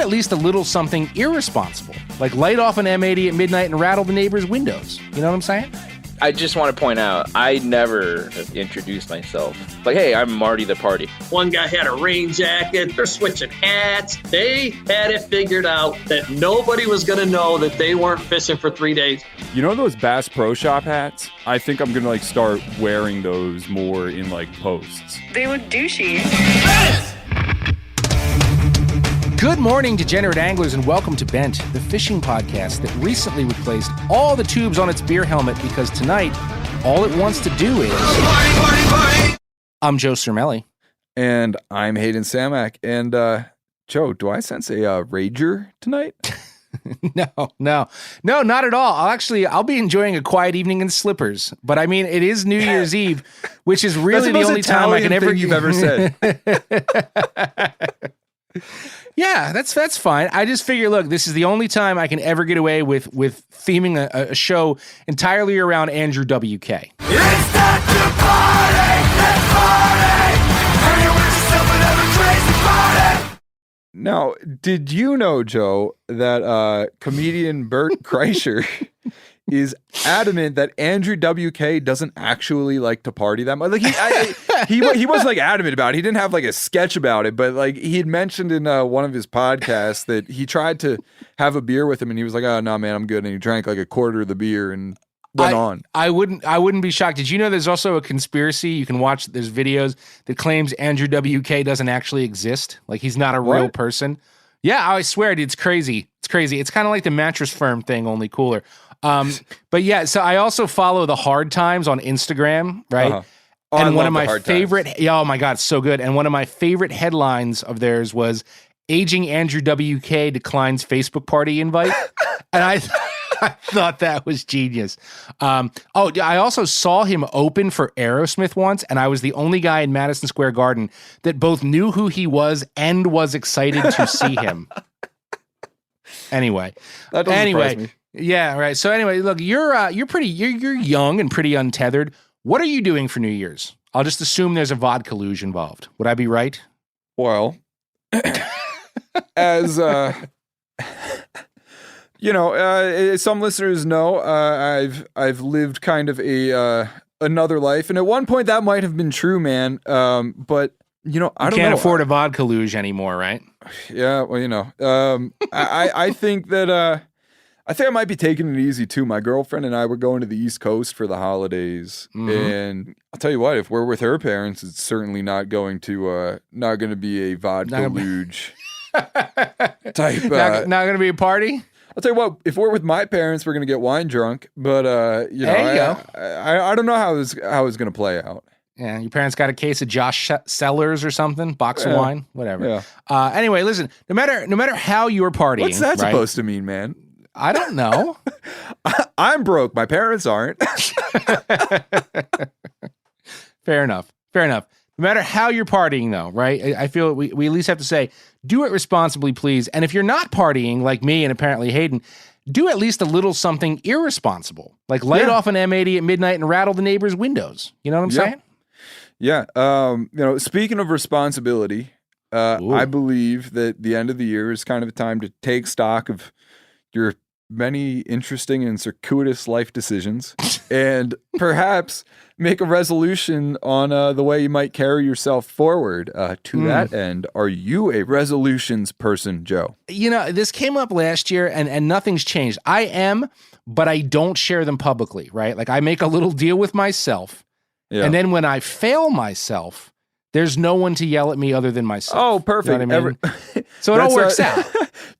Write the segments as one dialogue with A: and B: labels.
A: at least a little something irresponsible, like light off an M80 at midnight and rattle the neighbor's windows. You know what I'm saying?
B: I just want to point out, I never have introduced myself. Like, hey, I'm Marty the Party.
C: One guy had a rain jacket. They're switching hats. They had it figured out that nobody was going to know that they weren't fishing for 3 days.
D: You know those Bass Pro Shop hats? I think I'm going to start wearing those more in posts.
E: They look douchey.
A: Good morning, degenerate anglers, and welcome to Bent, the fishing podcast that recently replaced all the tubes on its beer helmet because tonight, all it wants to do is... Party. I'm Joe Cermelli.
D: And I'm Hayden Samak. And, Joe, do I sense a rager tonight?
A: No, not at all. I'll be enjoying a quiet evening in slippers. But I mean, it is New Year's Eve, which is really the only time I can ever...
D: you've ever said.
A: Yeah, that's fine. I just figure, look, this is the only time I can ever get away with theming a show entirely around Andrew WK.
F: It's time to party! Let's party! Hang with yourself and have a crazy party!
D: Now, did you know, Joe, that comedian Bert Kreischer is adamant that Andrew WK doesn't actually like to party that much? He wasn't adamant about it. He didn't have a sketch about it, but he had mentioned in one of his podcasts that he tried to have a beer with him and he was like, "Oh no, man, I'm good." And he drank a quarter of the beer and went on.
A: I wouldn't be shocked. Did you know there's also a conspiracy you can watch? There's videos that claims Andrew WK doesn't actually exist. He's not a real person. Yeah, I swear it's crazy. It's crazy. It's kind of like the Mattress Firm thing, only cooler. But yeah, so I also follow the Hard Times on Instagram, right?
D: Uh-huh.
A: And one of my favorite, oh my God, it's so good. And one of my favorite headlines of theirs was "Aging Andrew WK declines Facebook party invite." And I thought that was genius. I also saw him open for Aerosmith once, and I was the only guy in Madison Square Garden that both knew who he was and was excited to see him. Anyway.
D: That doesn't surprise me.
A: Yeah, right. So anyway, look, you're young and pretty untethered. What are you doing for New Year's? I'll just assume there's a vodka luge involved. Would I be right?
D: Well, as some listeners know, I've lived kind of another life, and at one point that might have been true, man. But I don't know.
A: Can't afford a vodka luge anymore, right?
D: Yeah, well, I think that. I think I might be taking it easy too. My girlfriend and I were going to the East Coast for the holidays, and I'll tell you what: if we're with her parents, it's certainly not going to be a vodka luge type.
A: Not going to be a party.
D: I'll tell you what: if we're with my parents, we're going to get wine drunk. But I don't know how it's going to play out.
A: Yeah, your parents got a case of Josh Cellars or something, box of wine, whatever. Yeah. Anyway, listen. No matter how you're partying,
D: what's that supposed to mean, man?
A: I don't know.
D: I'm broke. My parents aren't.
A: Fair enough. No matter how you're partying, though, right? I feel we at least have to say, do it responsibly, please. And if you're not partying, like me and apparently Hayden, do at least a little something irresponsible, like light off an M80 at midnight and rattle the neighbor's windows. You know what I'm saying?
D: Yeah. Speaking of responsibility, I believe that the end of the year is kind of a time to take stock of your many interesting and circuitous life decisions and perhaps make a resolution on the way you might carry yourself forward. To that end, are you a resolutions person, Joe?
A: This came up last year and nothing's changed. I am, but I don't share them publicly, right? I make a little deal with myself. Yeah. And then when I fail myself, there's no one to yell at me other than myself.
D: Oh, perfect.
A: You know what I mean? So it all works out.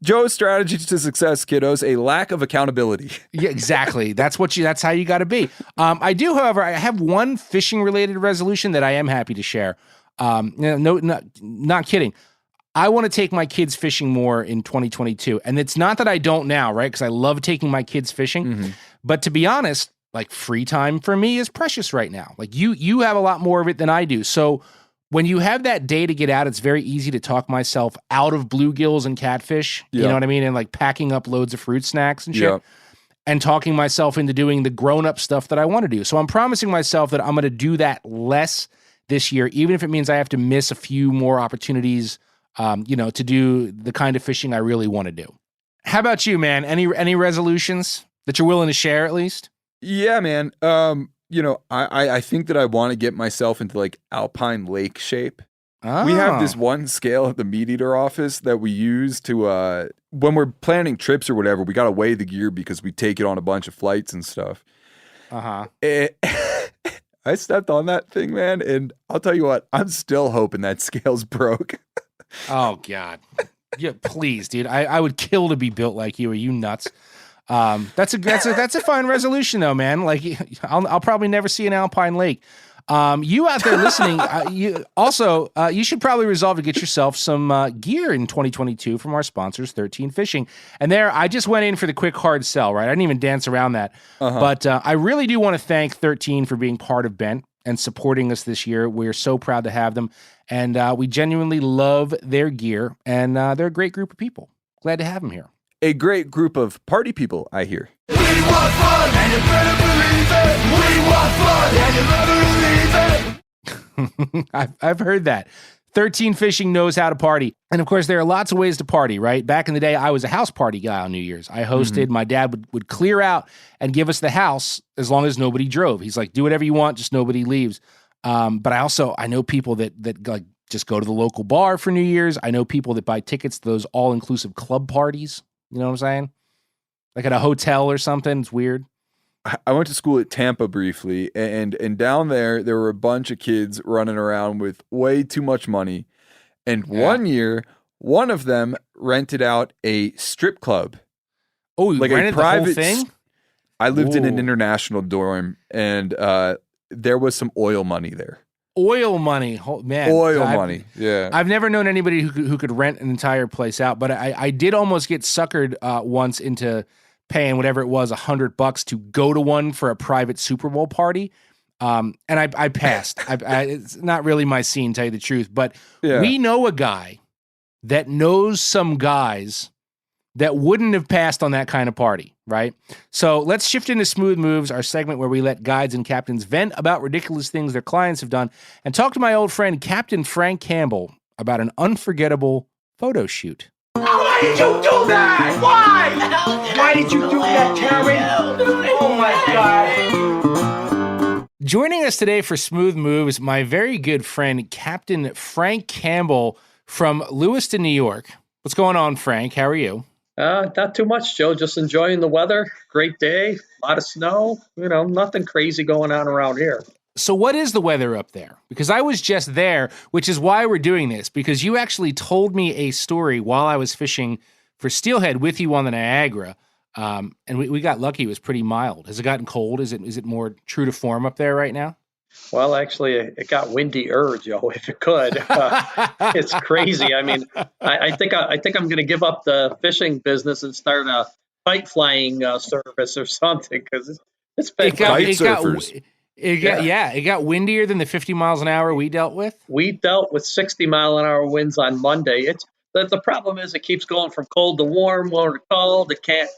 D: Joe's strategy to success, kiddos, a lack of accountability.
A: Yeah, exactly. That's how you got to be. I do, however, I have one fishing related resolution that I am happy to share. Not kidding. I want to take my kids fishing more in 2022. And it's not that I don't now, right? Because I love taking my kids fishing. Mm-hmm. But to be honest, free time for me is precious right now. You have a lot more of it than I do. So when you have that day to get out, it's very easy to talk myself out of bluegills and catfish. You know what I mean? And packing up loads of fruit snacks and shit. And talking myself into doing the grown-up stuff that I want to do. So I'm promising myself that I'm going to do that less this year, even if it means I have to miss a few more opportunities to do the kind of fishing I really want to do. How about you, man? Any resolutions that you're willing to share at least?
D: Yeah, man. I think that I want to get myself into like alpine lake shape. We have this one scale at the meat eater office that we use to, when we're planning trips or whatever, we got to weigh the gear because we take it on a bunch of flights and stuff.
A: Uh-huh.
D: I stepped on that thing, man, and I'll tell you what, I'm still hoping that scale's broke.
A: Oh, God. Yeah, please, dude. I would kill to be built like you. Are you nuts? That's a fine resolution, though, man. Like, I'll probably never see an alpine lake. You out there listening, you should probably resolve to get yourself some gear in 2022 from our sponsors, 13 Fishing. And there, I just went in for the quick hard sell, right? I didn't even dance around that. But I really do want to thank 13 for being part of Bent and supporting us this year. We're so proud to have them. And we genuinely love their gear. And they're a great group of people. Glad to have them here.
D: A great group of party people, I hear.
F: We want fun, and you better believe it. We want fun, and you better believe it.
A: I've heard that. 13 Fishing knows how to party. And of course, there are lots of ways to party, right? Back in the day, I was a house party guy on New Year's. I hosted. My dad would clear out and give us the house as long as nobody drove. He's like, do whatever you want, just nobody leaves. But I know people that like just go to the local bar for New Year's. I know people that buy tickets to those all-inclusive club parties. You know what I'm saying? Like at a hotel or something. It's weird.
D: I went to school at Tampa briefly, and down there were a bunch of kids running around with way too much money. And one year, one of them rented out a strip club.
A: Oh, you
D: like
A: rented
D: a private
A: the whole thing?
D: I lived in an international dorm, and there was some oil money there.
A: Oil money, man.
D: Money, yeah.
A: I've never known anybody who could rent an entire place out, but I did almost get suckered once into paying whatever it was, $100 to go to one for a private Super Bowl party, and I passed. It's not really my scene, tell you the truth, but we know a guy that knows some guys that wouldn't have passed on that kind of party, right? So let's shift into Smooth Moves, our segment where we let guides and captains vent about ridiculous things their clients have done, and talk to my old friend Captain Frank Campbell about an unforgettable photo shoot.
F: Why did you do that? Why? Why did you do that, Terry? Oh my God.
A: Joining us today for Smooth Moves, my very good friend Captain Frank Campbell from Lewiston, New York. What's going on, Frank? How are you?
C: Not too much, Joe. Just enjoying the weather. Great day. A lot of snow. Nothing crazy going on around here.
A: So what is the weather up there? Because I was just there, which is why we're doing this, because you actually told me a story while I was fishing for steelhead with you on the Niagara, and we got lucky. It was pretty mild. Has it gotten cold? Is it more true to form up there right now?
C: Well, actually, it got windier, Joe, if it could. It's crazy. I mean, I think I'm going to give up the fishing business and start a kite flying service or something, because it's been
A: it got windier than the 50 miles an hour we dealt with.
C: We dealt with 60-mile-an-hour winds on Monday. The problem is it keeps going from cold to warm, warm to cold. It can't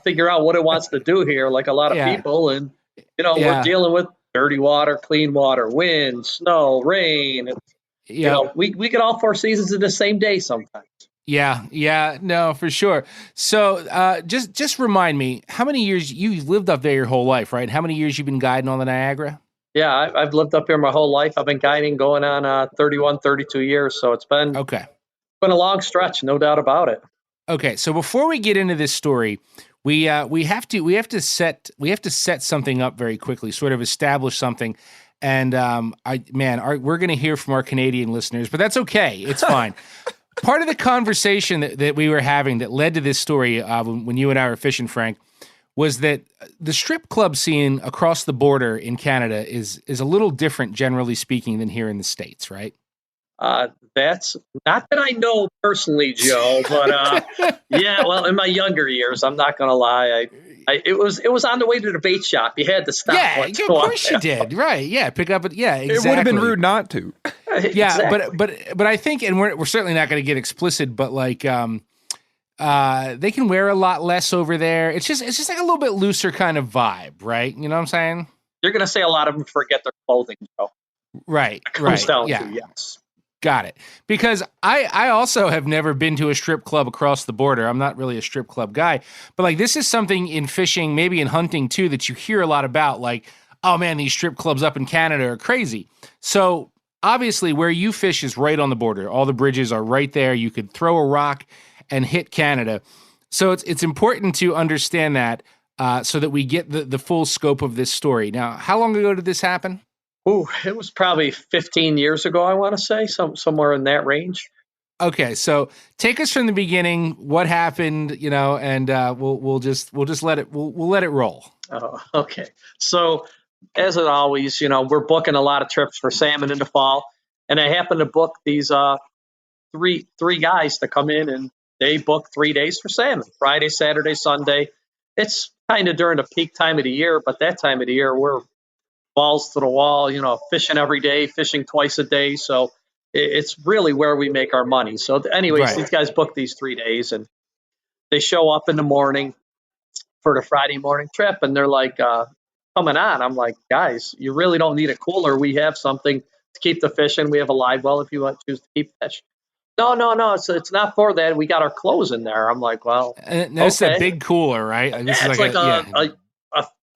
C: figure out what it wants to do here, like a lot of people. And we're dealing with dirty water, clean water, wind, snow, rain. We get all four seasons in the same day sometimes.
A: Yeah, no, for sure. So just remind me, how many years you've lived up there your whole life, right? How many years you've been guiding on the Niagara?
C: Yeah, I've lived up here my whole life. I've been guiding going on 31, 32 years. So it's been a long stretch, no doubt about it. Okay, so before we get into this story, we have to set something up very quickly, sort of establish something. And we're going to hear from our Canadian listeners, but that's okay. It's fine. Part of the conversation that we were having that led to this story when you and I were fishing, Frank, was that the strip club scene across the border in Canada is a little different, generally speaking, than here in the States, right? That's not that I know personally, Joe, but well, in my younger years, I'm not going to lie. It was on the way to the bait shop. You had to stop. Yeah, of course you did. Right. Yeah. Pick up. Exactly.
D: It would have been rude not to.
A: Yeah. Exactly. But I think, and we're certainly not going to get explicit, but like, they can wear a lot less over there. It's just like a little bit looser kind of vibe, right? You know what I'm saying? You're going to say a lot of them forget their clothing, Joe. Right. It comes down to, yes. Got it. Because I also have never been to a strip club across the border. I'm not really a strip club guy, but like this is something in fishing, maybe in hunting too, that you hear a lot about. Like, oh man, these strip clubs up in Canada are crazy. So obviously where you fish is right on the border. All the bridges are right there. You could throw a rock and hit Canada. So it's important to understand that so that we get the full scope of this story. Now, how long ago did this happen?
C: Ooh, it was probably 15 years ago, I want to say, somewhere in that range.
A: Okay, so take us from the beginning. What happened, and we'll just let it let it roll.
C: Oh, okay. So as it always, we're booking a lot of trips for salmon in the fall, and I happen to book these three guys to come in, and they book 3 days for salmon: Friday, Saturday, Sunday. It's kind of during the peak time of the year, but that time of the year we're balls to the wall, fishing every day, fishing twice a day. So it's really where we make our money. So anyways, These guys book these 3 days, and they show up in the morning for the Friday morning trip, and they're like, coming on. I'm like, guys, you really don't need a cooler. We have something to keep the fish in. We have a live well if you want to choose to keep fish. No, it's not for that. We got our clothes in there. I'm like, well,
A: and that's a big cooler, right? Like, this is
C: like a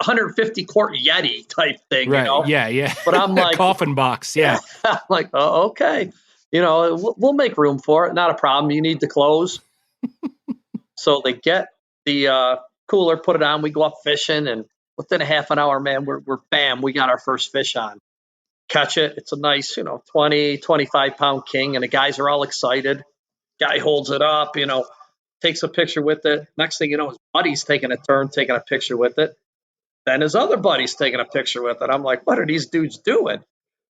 C: 150 quart Yeti type thing,
A: right? Yeah.
C: But I'm like,
A: coffin box, yeah.
C: I'm like, oh, okay, we'll make room for it. Not a problem. You need the clothes. So they get the cooler, put it on. We go up fishing, and within a half an hour, man, we're bam, we got our first fish on. Catch it. It's a nice, 20, 25 pound king, and the guys are all excited. Guy holds it up, takes a picture with it. Next thing you know, his buddy's taking a turn, taking a picture with it. Then his other buddy's taking a picture with it. I'm like, what are these dudes doing?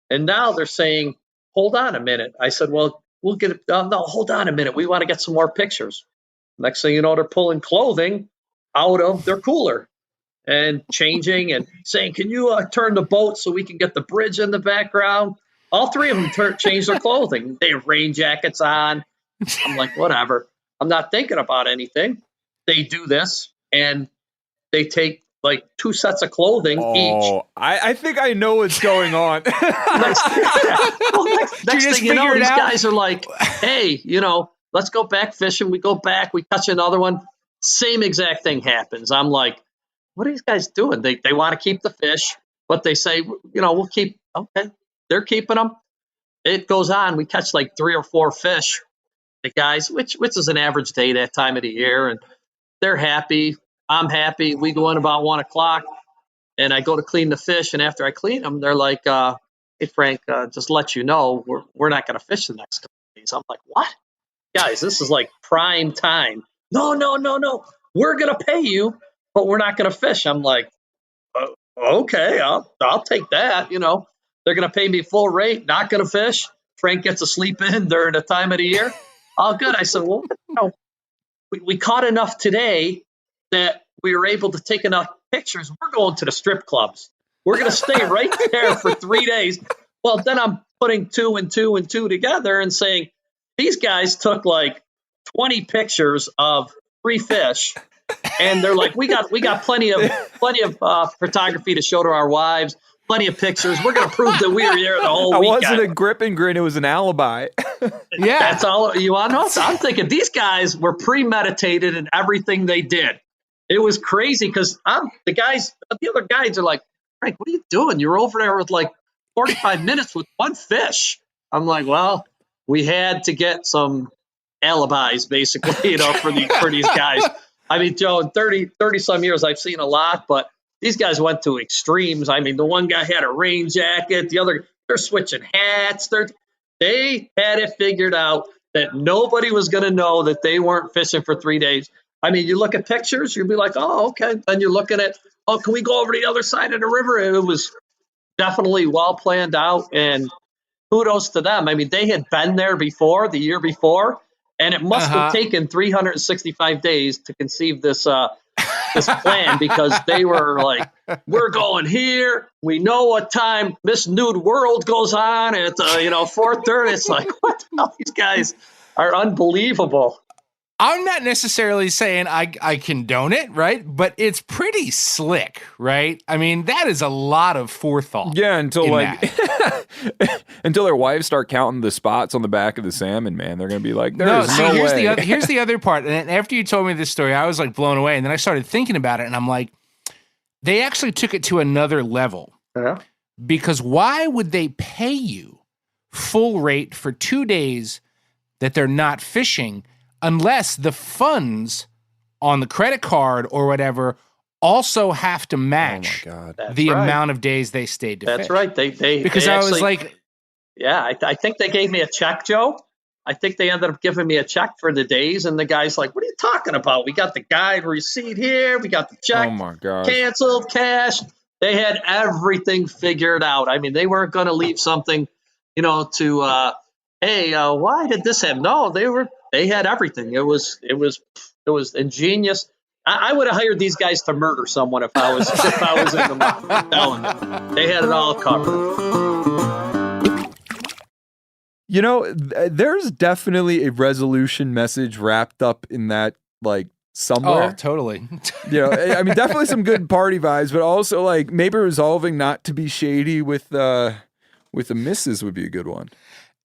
C: And now they're saying, hold on a minute. I said, well, we'll get it. No, hold on a minute. We want to get some more pictures. Next thing you know, they're pulling clothing out of their cooler and changing and saying, can you turn the boat so we can get the bridge in the background? All three of them changed their clothing. They have rain jackets on. I'm like, whatever. I'm not thinking about anything. They do this, and they take like 2 sets of clothing each.
D: I think I know what's going on.
C: Next thing you know, these guys are like, hey, let's go back fishing. We go back, we catch another one. Same exact thing happens. I'm like, what are these guys doing? They want to keep the fish, but they say, we'll keep, okay, they're keeping them. It goes on. We catch like 3 or 4 fish, the guys, which is an average day that time of the year. And they're happy. I'm happy. We go in about 1 o'clock, and I go to clean the fish. And after I clean them, they're like, hey, Frank, just let you know, we're not going to fish the next couple of days. I'm like, what? Guys, this is like prime time. No. We're going to pay you, but we're not going to fish. I'm like, okay, I'll take that. They're going to pay me full rate, not going to fish. Frank gets to sleep in during the time of the year. All good. I said, well, we caught enough today that we were able to take enough pictures. We're going to the strip clubs. We're going to stay right there for 3 days. Well, then I'm putting 2 and 2 and 2 together and saying, these guys took like 20 pictures of 3 fish. And they're like, we got plenty of photography to show to our wives, plenty of pictures. We're going to prove that we were there the whole weekend.
D: It wasn't a grip and grin. It was an alibi.
A: Yeah.
C: That's all you want to know. So I'm thinking these guys were premeditated in everything they did. It was crazy because the other guys are like, Frank, what are you doing? You're over there with like 45 minutes with 1 fish. I'm like, well, we had to get some alibis, basically, for these guys. I mean, Joe, in 30 some years, I've seen a lot, but these guys went to extremes. I mean, the one guy had a rain jacket. The other, they're switching hats. They had it figured out that nobody was going to know that they weren't fishing for 3 days. I mean, you look at pictures, you'll be like, oh, okay. Then you're looking at, can we go over to the other side of the river? It was definitely well planned out, and kudos to them. I mean, they had been there before, the year before, and it must have taken 365 days to conceive this plan, because they were like, we're going here. We know what time Miss Nude World goes on at 4:30. It's like, what the hell? These guys are unbelievable.
A: I'm not necessarily saying I condone it, right? But it's pretty slick, right? I mean, that is a lot of forethought.
D: Yeah, until like Until their wives start counting the spots on the back of the salmon, man, they're going to be like, no way.
A: Here's the other part. And after you told me this story, I was like blown away. And then I started thinking about it, and I'm like, they actually took it to another level.
C: Yeah.
A: Because why would they pay you full rate for 2 days that they're not fishing unless the funds on the credit card or whatever also have to match the amount of days they stayed to fish?
C: That's right. Because
A: I was like,
C: yeah, I think they gave me a check, Joe. I think they ended up giving me a check for the days, and the guy's like, what are you talking about? We got the guide receipt here. We got the check.
D: Oh my God.
C: Canceled, cash. They had everything figured out. I mean, they weren't going to leave something, to, hey, why did this happen? No, they had everything. It was ingenious. I would have hired these guys to murder someone if I was in the mouth. I'm telling you. They had it all covered.
D: There's definitely a resolution message wrapped up in that, like, somewhere.
A: Oh, totally.
D: I mean, definitely some good party vibes, but also, like, maybe resolving not to be shady with the missus would be a good one.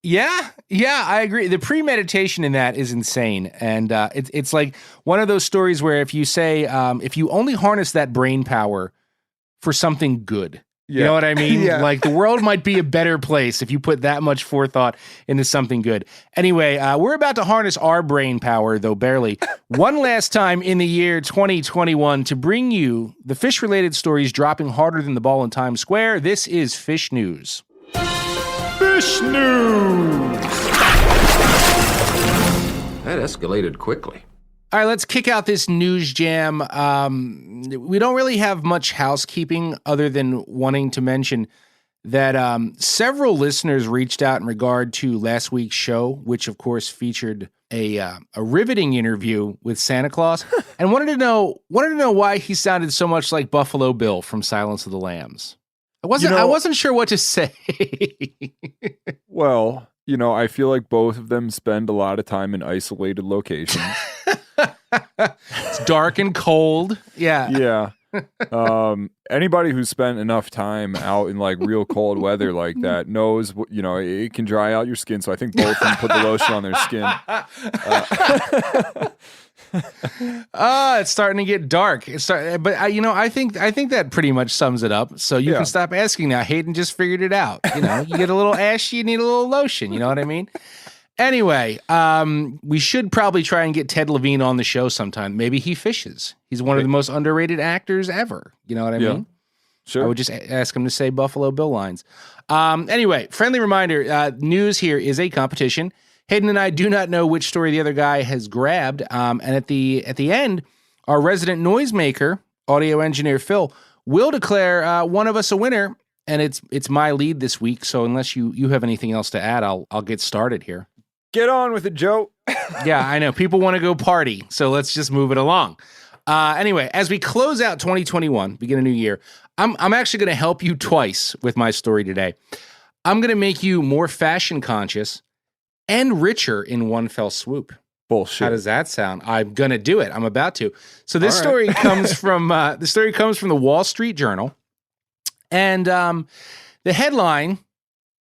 A: Yeah, I agree. The premeditation in that is insane. And it's like one of those stories where if you say, if you only harness that brain power for something good, you know what I mean?
D: Yeah.
A: Like the world might be a better place if you put that much forethought into something good. Anyway, we're about to harness our brain power, though barely, one last time in the year 2021 to bring you the fish-related stories dropping harder than the ball in Times Square. This is Fish News. Fish News!
E: That escalated quickly.
A: All right, let's kick out this news jam. We don't really have much housekeeping other than wanting to mention that several listeners reached out in regard to last week's show, which of course featured a riveting interview with Santa Claus, and wanted to know why he sounded so much like Buffalo Bill from Silence of the Lambs. I wasn't sure what to say.
D: Well, I feel like both of them spend a lot of time in isolated locations.
A: It's dark and cold. Yeah.
D: Yeah. Anybody who's spent enough time out in like real cold weather like that knows, it can dry out your skin. So I think both of them put the lotion on their skin.
A: It's starting to get dark. I think that pretty much sums it up. So you can stop asking now. Hayden just figured it out. You get a little ashy, you need a little lotion. You know what I mean? Anyway, we should probably try and get Ted Levine on the show sometime. Maybe he fishes. He's one of the most underrated actors ever. You know what I mean?
D: Sure.
A: I would just ask him to say Buffalo Bill lines. Anyway, friendly reminder, news here is a competition. Hayden and I do not know which story the other guy has grabbed. And at the end, our resident noisemaker, audio engineer Phil, will declare one of us a winner. And it's my lead this week. So unless you have anything else to add, I'll get started here.
D: Get on with it, Joe.
A: Yeah, I know. People want to go party, so let's just move it along. Anyway, as we close out 2021, begin a new year, I'm actually going to help you twice with my story today. I'm going to make you more fashion conscious and richer in one fell swoop.
D: Bullshit.
A: How does that sound? I'm going to do it. I'm about to. So this story comes from the Wall Street Journal, and the headline,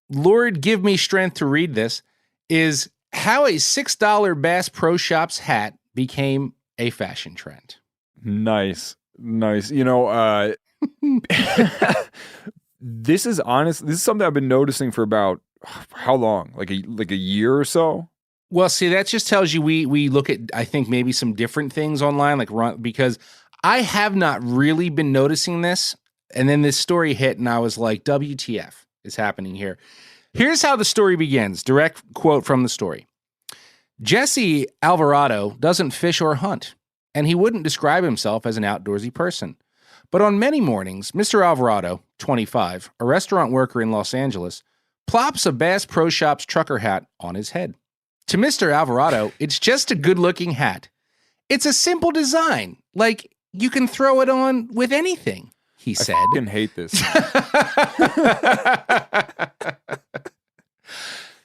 A: Lord give me strength to read this, is how a $6 Bass Pro Shops hat became a fashion trend.
D: Nice. This is something I've been noticing for about how long? Like a year or so?
A: Well, see, that just tells you we look at, I think, maybe some different things online, because I have not really been noticing this. And then this story hit and I was like, WTF is happening here. Here's how the story begins. Direct quote from the story. Jesse Alvarado doesn't fish or hunt, and he wouldn't describe himself as an outdoorsy person. But on many mornings, Mr. Alvarado, 25, a restaurant worker in Los Angeles, plops a Bass Pro Shops trucker hat on his head. To Mr. Alvarado, it's just a good-looking hat. It's a simple design, like you can throw it on with anything, he said.
D: I fucking hate this.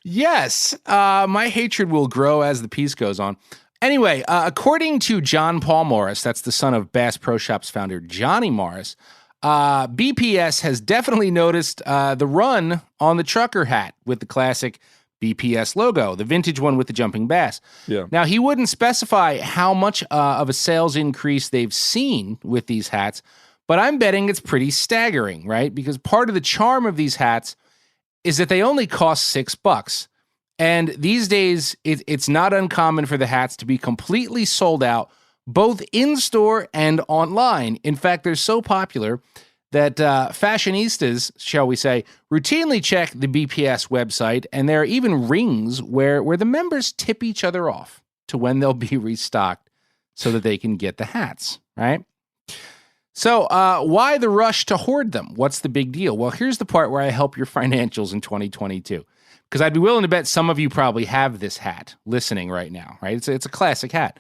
A: Yes, my hatred will grow as the piece goes on. Anyway, according to John Paul Morris, that's the son of Bass Pro Shops founder Johnny Morris, BPS has definitely noticed the run on the trucker hat with the classic BPS logo, the vintage one with the jumping bass.
D: Yeah.
A: Now, he wouldn't specify how much of a sales increase they've seen with these hats, but I'm betting it's pretty staggering, right? Because part of the charm of these hats is that they only cost $6. And these days, it's not uncommon for the hats to be completely sold out, both in-store and online. In fact, they're so popular that fashionistas, shall we say, routinely check the BPS website, and there are even rings where the members tip each other off to when they'll be restocked so that they can get the hats, right? So why the rush to hoard them? What's the big deal? Well, here's the part where I help your financials in 2022, because I'd be willing to bet some of you probably have this hat listening right now, right? It's a classic hat.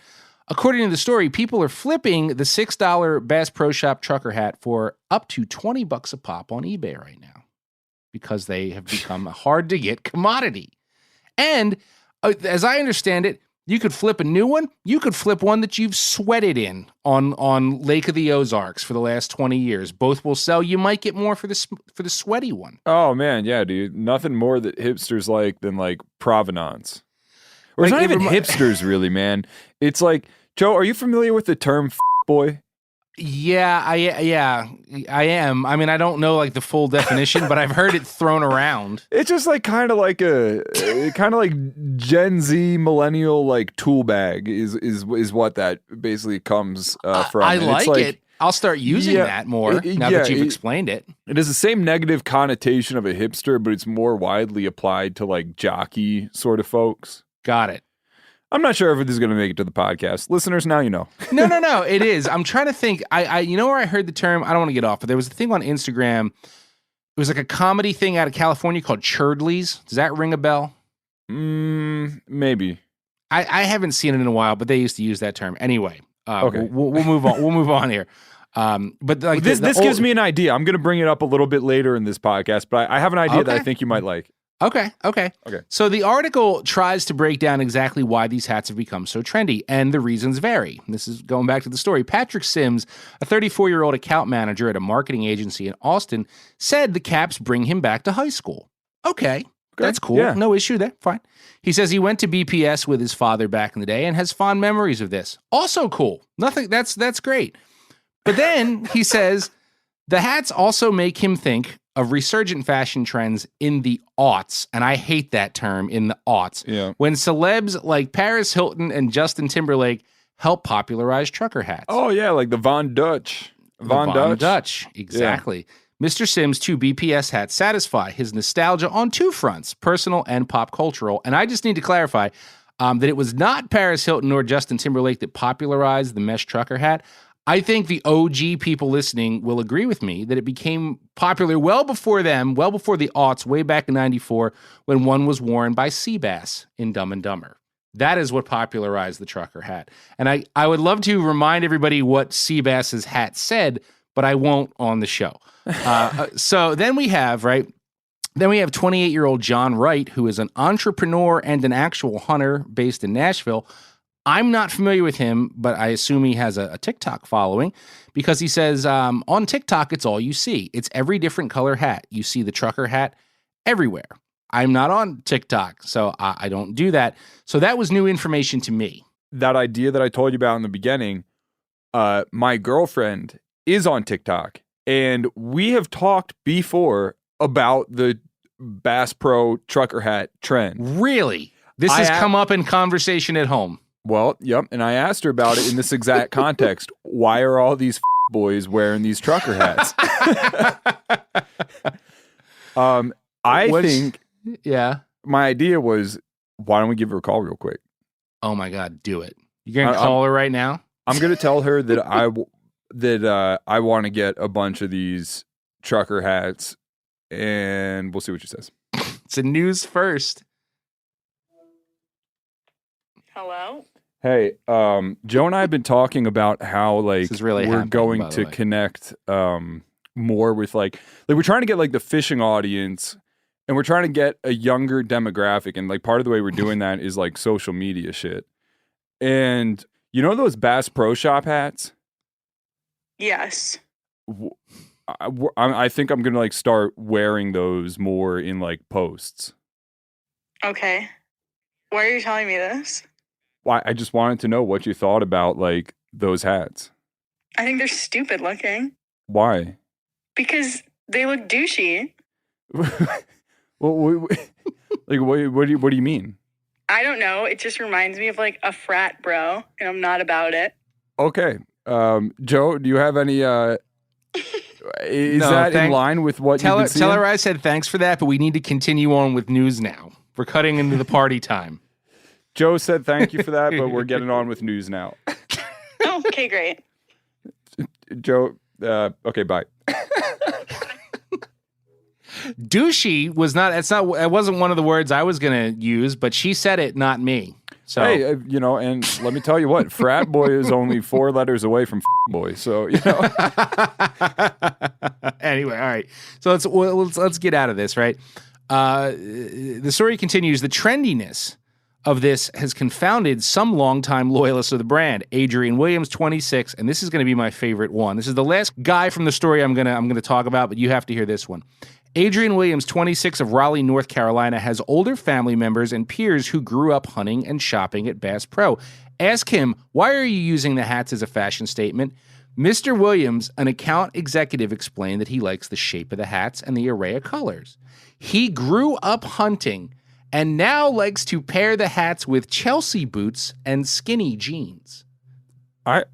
A: According to the story, people are flipping the $6 Bass Pro Shop trucker hat for up to $20 a pop on eBay right now because they have become a hard-to-get commodity. And as I understand it, you could flip a new one. You could flip one that you've sweated in on Lake of the Ozarks for the last 20 years. Both will sell. You might get more for the sweaty one.
D: Oh, man. Yeah, dude. Nothing more that hipsters like than like provenance. Or it's not even hipsters, really, man. It's like, Joe, are you familiar with the term boy?
A: Yeah, I am. I mean, I don't know like the full definition, but I've heard it thrown around.
D: It's just like kind of like Gen Z millennial like tool bag is what that basically comes from.
A: I like it. I'll start using that more now that you've explained it.
D: It has the same negative connotation of a hipster, but it's more widely applied to like jockey sort of folks.
A: Got it.
D: I'm not sure if this is going to make it to the podcast. Listeners, now you know.
A: No, it is. I'm trying to think. I you know where I heard the term? I don't want to get off, but there was a thing on Instagram. It was like a comedy thing out of California called Churdleys. Does that ring a bell?
D: Maybe.
A: I haven't seen it in a while, but they used to use that term. Anyway, okay. We'll move on. We'll move on here. But like
D: this gives me an idea. I'm going to bring it up a little bit later in this podcast, but I have an idea that I think you might like.
A: Okay. So the article tries to break down exactly why these hats have become so trendy, and the reasons vary. This is going back to the story. Patrick Sims, a 34-year-old account manager at a marketing agency in Austin, said the caps bring him back to high school. Okay. That's cool. Yeah. No issue there. Fine. He says he went to BPS with his father back in the day and has fond memories of this. Also cool. Nothing. That's great. But then he says the hats also make him think of resurgent fashion trends in the aughts, and I hate that term, in the aughts, when celebs like Paris Hilton and Justin Timberlake helped popularize trucker hats.
D: Oh, yeah, like the Von Dutch.
A: Von Dutch, exactly. Yeah. Mr. Sims' two BPS hats satisfy his nostalgia on two fronts, personal and pop cultural, and I just need to clarify that it was not Paris Hilton or Justin Timberlake that popularized the mesh trucker hat. I think the OG people listening will agree with me that it became popular well before them, well before the aughts, way back in 94, when one was worn by Seabass in Dumb and Dumber. That is what popularized the trucker hat. And I would love to remind everybody what Seabass's hat said, but I won't on the show. So then we have 28-year-old John Wright, who is an entrepreneur and an actual hunter based in Nashville. I'm not familiar with him, but I assume he has a TikTok following because he says on TikTok, it's all you see. It's every different color hat. You see the trucker hat everywhere. I'm not on TikTok, so I don't do that. So that was new information to me.
D: That idea that I told you about in the beginning, my girlfriend is on TikTok, and we have talked before about the Bass Pro trucker hat trend.
A: Really? This has come up in conversation at home.
D: Well, yep, and I asked her about it in this exact context. Why are all these boys wearing these trucker hats? I think my idea was, why don't we give her a call real quick?
A: Oh my God, do it. You're going to call her right now?
D: I'm going to tell her that I want to get a bunch of these trucker hats, and we'll see what she says.
A: It's a news first.
G: Hello?
D: Hey, Joe and I have been talking about how like
A: really
D: we're going to connect more with like we're trying to get like the fishing audience, and we're trying to get a younger demographic, and like part of the way we're doing that is like social media shit. And you know those Bass Pro Shop hats?
G: Yes.
D: I think I'm gonna like start wearing those more in like posts.
G: Okay. Why are you telling me this?
D: Why? I just wanted to know what you thought about like those hats.
G: I think they're stupid looking.
D: Why?
G: Because they look douchey.
D: Well, like what do you mean?
G: I don't know. It just reminds me of like a frat bro, and I'm not about it.
D: Okay. Joe, do you have any is that in line with what you've been seeing?
A: Tell her I said thanks for that, but we need to continue on with news now. We're cutting into the party time.
D: Joe said thank you for that, but we're getting on with news now.
G: Oh, okay, great.
D: Joe, okay, bye.
A: Douchey was not. It wasn't one of the words I was gonna use, but she said it, not me. So
D: hey, and let me tell you what, frat boy is only 4 letters away from boy. So
A: Anyway, all right. So let's get out of this, right? The story continues. The trendiness of this has confounded some longtime loyalists of the brand. Adrian Williams, 26, and this is going to be my favorite one. This is the last guy from the story I'm gonna talk about, but you have to hear this one. Adrian Williams, 26, of Raleigh, North Carolina, has older family members and peers who grew up hunting and shopping at Bass Pro. Ask him, why are you using the hats as a fashion statement? Mr. Williams, an account executive, explained that he likes the shape of the hats and the array of colors. He grew up hunting and now likes to pair the hats with Chelsea boots and skinny jeans.
D: I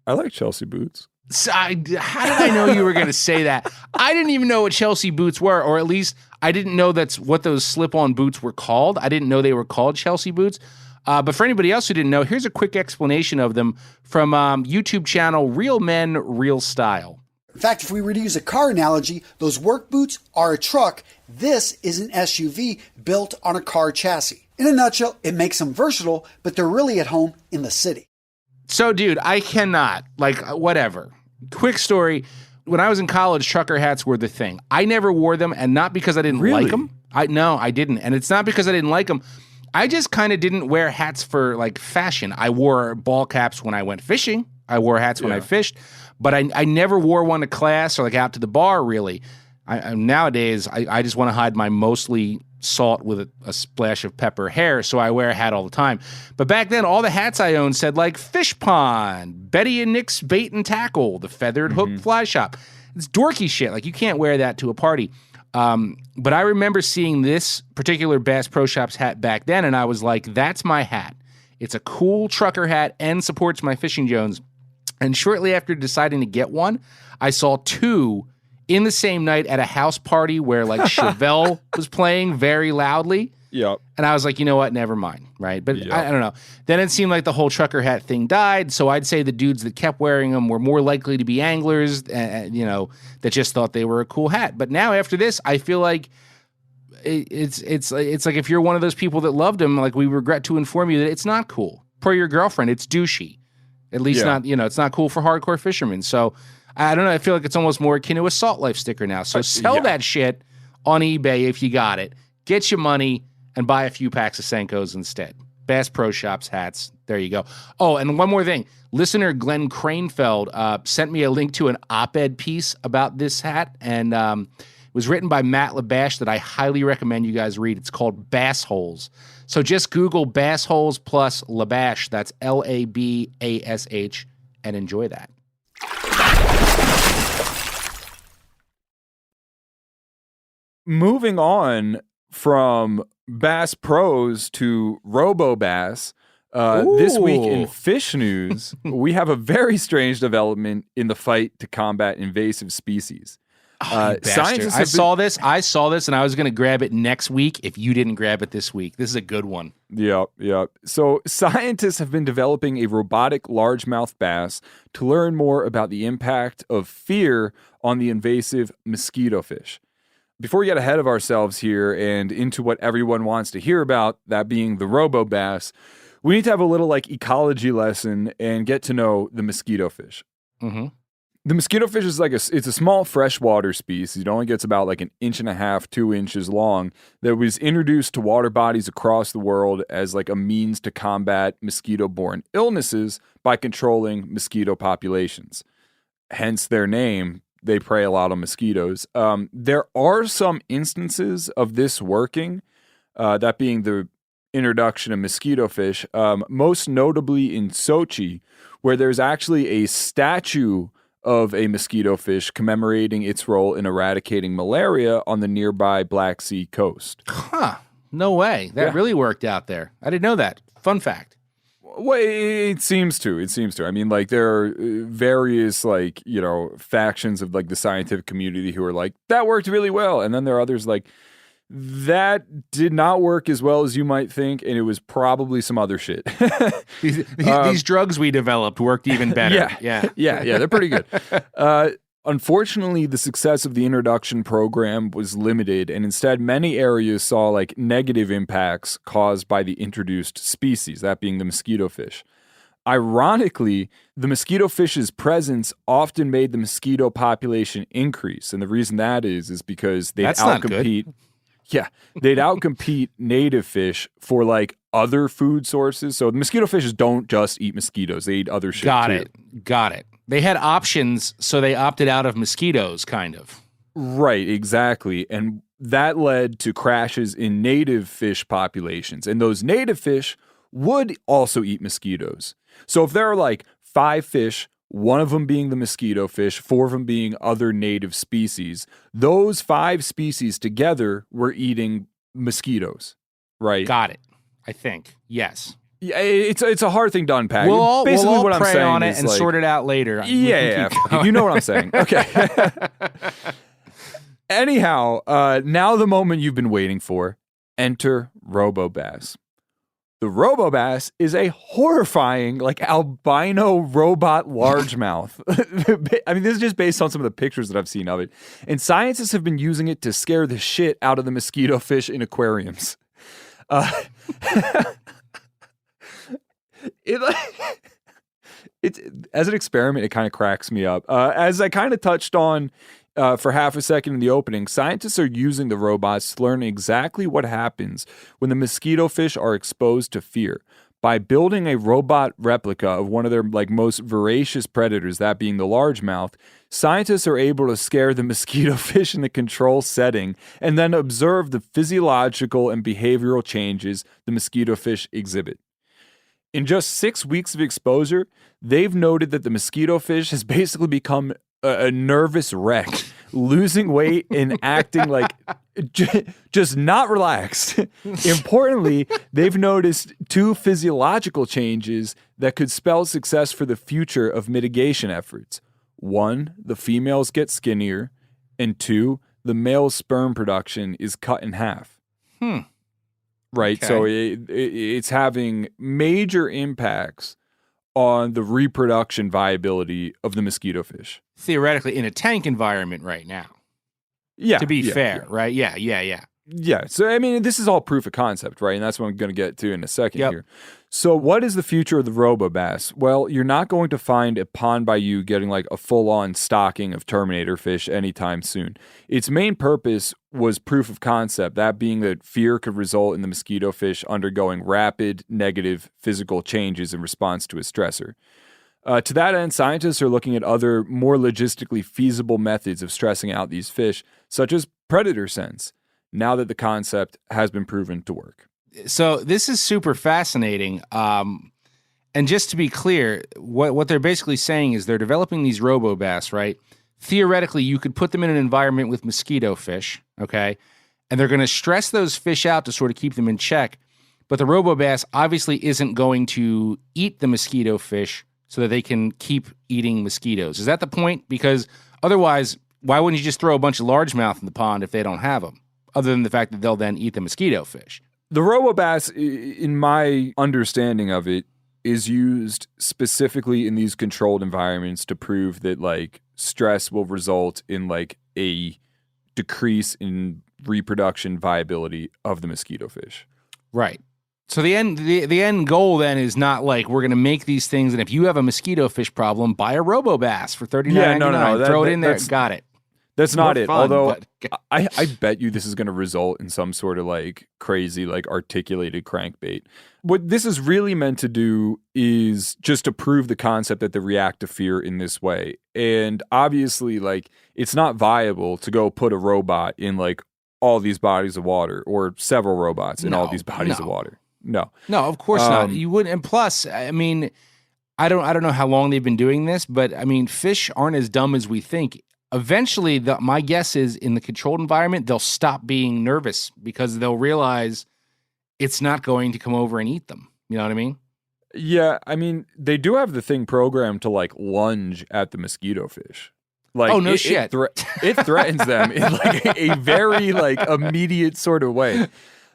D: like Chelsea boots.
A: So how did I know you were going to say that? I didn't even know what Chelsea boots were, or at least I didn't know that's what those slip-on boots were called. I didn't know they were called Chelsea boots. But for anybody else who didn't know, here's a quick explanation of them from YouTube channel Real Men, Real Style.
H: In fact, if we were to use a car analogy, those work boots are a truck. This is an SUV built on a car chassis. In a nutshell, it makes them versatile, but they're really at home in the city.
A: So, dude, I cannot, whatever. Quick story. When I was in college, trucker hats were the thing. I never wore them, and not because I didn't like them. No, I didn't. And it's not because I didn't like them. I just kind of didn't wear hats for, fashion. I wore ball caps when I went fishing. I wore hats when I fished. But I never wore one to class or, out to the bar, really. Nowadays, I just want to hide my mostly salt with a splash of pepper hair, so I wear a hat all the time. But back then, all the hats I owned said Fish Pond, Betty and Nick's Bait and Tackle, the Feathered Hook Fly Shop. It's dorky shit. You can't wear that to a party. But I remember seeing this particular Bass Pro Shops hat back then, and I was like, that's my hat. It's a cool trucker hat and supports my fishing Jones. And shortly after deciding to get one, I saw 2 in the same night at a house party where Chevelle was playing very loudly.
D: Yep.
A: And I was like, you know what? Never mind. Right. But I don't know. Then it seemed like the whole trucker hat thing died. So I'd say the dudes that kept wearing them were more likely to be anglers, that just thought they were a cool hat. But now after this, I feel like it's like if you're one of those people that loved them, we regret to inform you that it's not cool. Per your girlfriend, it's douchey. At least not, it's not cool for hardcore fishermen. So I don't know. I feel like it's almost more akin to a Salt Life sticker now. So sell that shit on eBay if you got it. Get your money and buy a few packs of Senkos instead. Bass Pro Shops hats. There you go. Oh, and one more thing. Listener Glenn Cranefeld sent me a link to an op-ed piece about this hat, and it was written by Matt Labash that I highly recommend you guys read. It's called Bass Holes. So just Google Bass Holes plus Labash. That's Labash, and enjoy that.
D: Moving on from Bass Pros to Robo Bass, this week in fish news, we have a very strange development in the fight to combat invasive species.
A: Scientists I saw this, and I was going to grab it next week if you didn't grab it this week. This is a good one.
D: Yep. So scientists have been developing a robotic largemouth bass to learn more about the impact of fear on the invasive mosquito fish. Before we get ahead of ourselves here and into what everyone wants to hear about, that being the robo bass, we need to have a little ecology lesson and get to know the mosquito fish.
A: Mm-hmm.
D: The mosquito fish is it's a small freshwater species. It only gets about 1.5 inches, 2 inches long, that was introduced to water bodies across the world as a means to combat mosquito-borne illnesses by controlling mosquito populations. Hence their name, they prey a lot on mosquitoes. There are some instances of this working, that being the introduction of mosquito fish, most notably in Sochi, where there's actually a statue of a mosquito fish commemorating its role in eradicating malaria on the nearby Black Sea coast.
A: Huh. No way. That really worked out there. I didn't know that. Fun fact.
D: Well, it seems to. I mean, like, there are various, like, you know, factions of, like, the scientific community who are like, that worked really well. And then there are others like, that did not work as well as you might think, and it was probably some other shit.
A: These drugs we developed worked even better.
D: Yeah, they're pretty good. Unfortunately, the success of the introduction program was limited, and instead many areas saw like negative impacts caused by the introduced species, that being the mosquito fish. Ironically, the mosquito fish's presence often made the mosquito population increase, and the reason that is because they'd outcompete. Yeah, they'd outcompete native fish for like other food sources. So the mosquito fishes don't just eat mosquitoes; they eat other shit.
A: Got it. They had options, so they opted out of mosquitoes, kind of.
D: Right, exactly, and that led to crashes in native fish populations, and those native fish would also eat mosquitoes. So if there are like 5 fish, one of them being the mosquito fish, 4 of them being other native species, those 5 species together were eating mosquitoes, right?
A: Got it. I think. Yes.
D: Yeah, it's a hard thing to unpack.
A: We'll all
D: what I'm
A: pray
D: saying
A: on it
D: is
A: and
D: like,
A: sort it out later.
D: Yeah, you know what I'm saying. Okay. Anyhow, now the moment you've been waiting for. Enter Robobass. The Robobass is a horrifying, like, albino robot largemouth. I mean, this is just based on some of the pictures that I've seen of it. And scientists have been using it to scare the shit out of the mosquito fish in aquariums. It's as an experiment, it kind of cracks me up. As I kind of touched on for half a second in the opening, scientists are using the robots to learn exactly what happens when the mosquito fish are exposed to fear. By building a robot replica of one of their like most voracious predators, that being the largemouth, scientists are able to scare the mosquito fish in the control setting and then observe the physiological and behavioral changes the mosquito fish exhibit. In just 6 weeks of exposure, they've noted that the mosquito fish has basically become a nervous wreck, losing weight and acting like just not relaxed. Importantly, they've noticed 2 physiological changes that could spell success for the future of mitigation efforts. 1, the females get skinnier, and 2, the male sperm production is cut in half. Right, okay. So it's having major impacts on the reproduction viability of the mosquito fish.
A: Theoretically, in a tank environment right now.
D: Yeah.
A: To be fair,
D: yeah.
A: right? Yeah.
D: Yeah, so I mean, this is all proof of concept, right? And that's what I'm going to get to in a second here. So what is the future of the Robobass? Well, you're not going to find a pond by you getting like a full-on stocking of Terminator fish anytime soon. Its main purpose was proof of concept, that being that fear could result in the mosquito fish undergoing rapid negative physical changes in response to a stressor. To that end, scientists are looking at other more logistically feasible methods of stressing out these fish, such as predator sense, now that the concept has been proven to work.
A: So this is super fascinating. And just to be clear, what they're basically saying is they're developing these Robobass, right? Theoretically, you could put them in an environment with mosquito fish, okay? And they're going to stress those fish out to sort of keep them in check. But the Robobass obviously isn't going to eat the mosquito fish so that they can keep eating mosquitoes. Is that the point? Because otherwise, why wouldn't you just throw a bunch of largemouth in the pond if they don't have them? Other than the fact that they'll then eat the mosquito fish.
D: The Robobass, in my understanding of it, is used specifically in these controlled environments to prove that like stress will result in like a decrease in reproduction viability of the mosquito fish.
A: Right. So the end goal then is not like we're going to make these things, and if you have a mosquito fish problem, buy a Robobass for $39.99. Throw it in there. Got it.
D: That's not it.
A: Fun,
D: Although
A: but...
D: I bet you this is going to result in some sort of like crazy, like articulated crankbait. What this is really meant to do is just to prove the concept that they react to fear in this way. And obviously, like, it's not viable to go put a robot in like all these bodies of water or several robots in all these bodies of water. No,
A: of course not. You wouldn't. And plus, I mean, I don't know how long they've been doing this, but I mean, fish aren't as dumb as we think. Eventually, my guess is in the controlled environment, they'll stop being nervous because they'll realize it's not going to come over and eat them. You know what I mean?
D: Yeah, I mean, they do have the thing programmed to like lunge at the mosquito fish. Like,
A: oh, no shit.
D: It threatens them in like a very like immediate sort of way.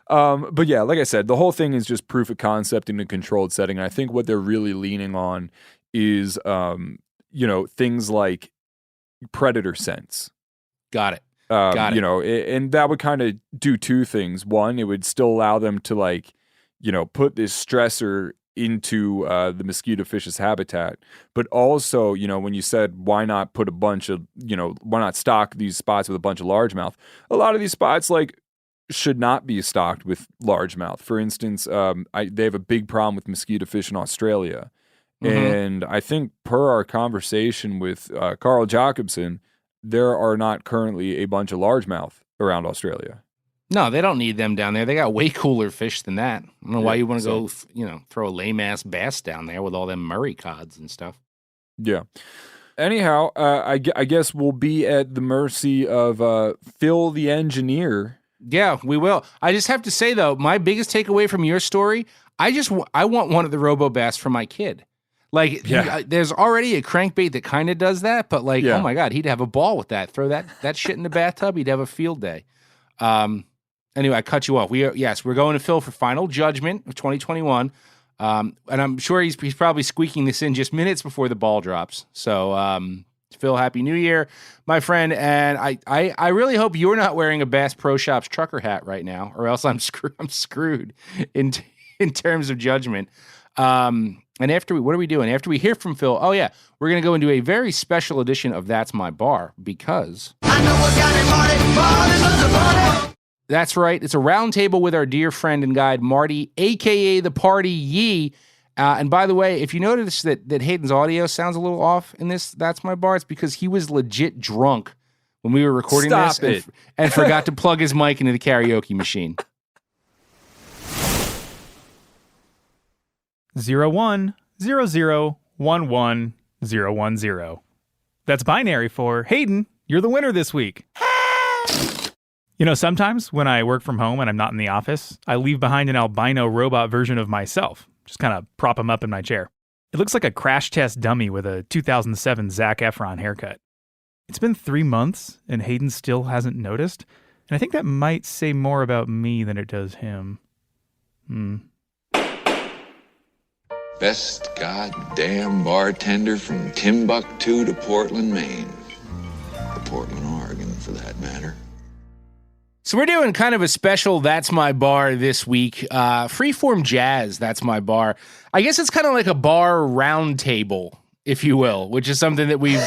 D: But yeah, like I said, the whole thing is just proof of concept in a controlled setting. And I think what they're really leaning on is, things like predator sense.
A: Got it. Got it.
D: You know, and that would kind of do two things. One, it would still allow them to like, put this stressor into the mosquito fish's habitat. But also, when you said, why not put a bunch of, why not stock these spots with a bunch of largemouth? A lot of these spots, like, should not be stocked with largemouth. For instance, they have a big problem with mosquito fish in Australia. Mm-hmm. And I think per our conversation with Carl Jacobson, there are not currently a bunch of largemouth around Australia.
A: No, they don't need them down there. They got way cooler fish than that. I don't know why you want to go, throw a lame-ass bass down there with all them Murray cods and stuff.
D: Yeah. Anyhow, I guess we'll be at the mercy of Phil the engineer.
A: Yeah, we will. I just have to say, though, my biggest takeaway from your story, I want one of the RoboBass for my kid. Like, there's already a crankbait that kind of does that, but like, oh my God, he'd have a ball with that. Throw that shit in the bathtub, he'd have a field day. Anyway, I cut you off. we're going to Phil for final judgment of 2021. And I'm sure he's probably squeaking this in just minutes before the ball drops. So, Phil, Happy New Year, my friend. And I really hope you're not wearing a Bass Pro Shops trucker hat right now, or else I'm screwed in terms of judgment. And what are we doing? After we hear from Phil, we're going to go into a very special edition of That's My Bar because... I know what got it, Marty. That's right. It's a roundtable with our dear friend and guide, Marty, a.k.a. the Party Yee. And by the way, if you notice that Hayden's audio sounds a little off in this That's My Bar, it's because he was legit drunk when we were recording and forgot to plug his mic into the karaoke machine.
I: 0100111010. That's binary for Hayden, you're the winner this week. Sometimes when I work from home and I'm not in the office, I leave behind an albino robot version of myself. Just kind of prop him up in my chair. It looks like a crash test dummy with a 2007 Zac Efron haircut. It's been 3 months and Hayden still hasn't noticed. And I think that might say more about me than it does him.
J: Best goddamn bartender from Timbuktu to Portland, Maine. Or Portland, Oregon, for that matter.
A: So we're doing kind of a special That's My Bar this week. Freeform jazz, That's My Bar. I guess it's kind of like a bar roundtable, if you will, which is something that we've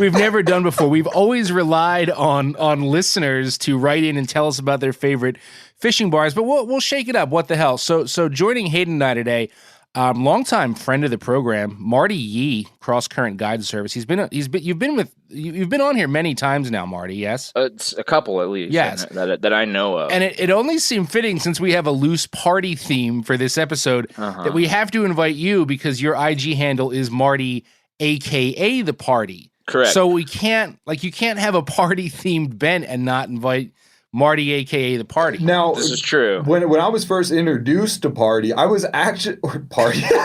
A: never done before. We've always relied on listeners to write in and tell us about their favorite fishing bars, but we'll shake it up. What the hell? So joining Hayden and I today, longtime friend of the program, Marty Yee, Cross Current Guide Service. You've been on here many times now, Marty. Yes,
B: it's a couple at least.
A: Yes,
B: that I know of.
A: And it only seemed fitting since we have a loose party theme for this episode that we have to invite you because your IG handle is Marty, aka the Party.
B: Correct.
A: So you can't have a party themed bent and not invite Marty, a.k.a. the Party.
D: Now,
B: this is true.
D: When I was first introduced to Party, I was actually... Party?
B: People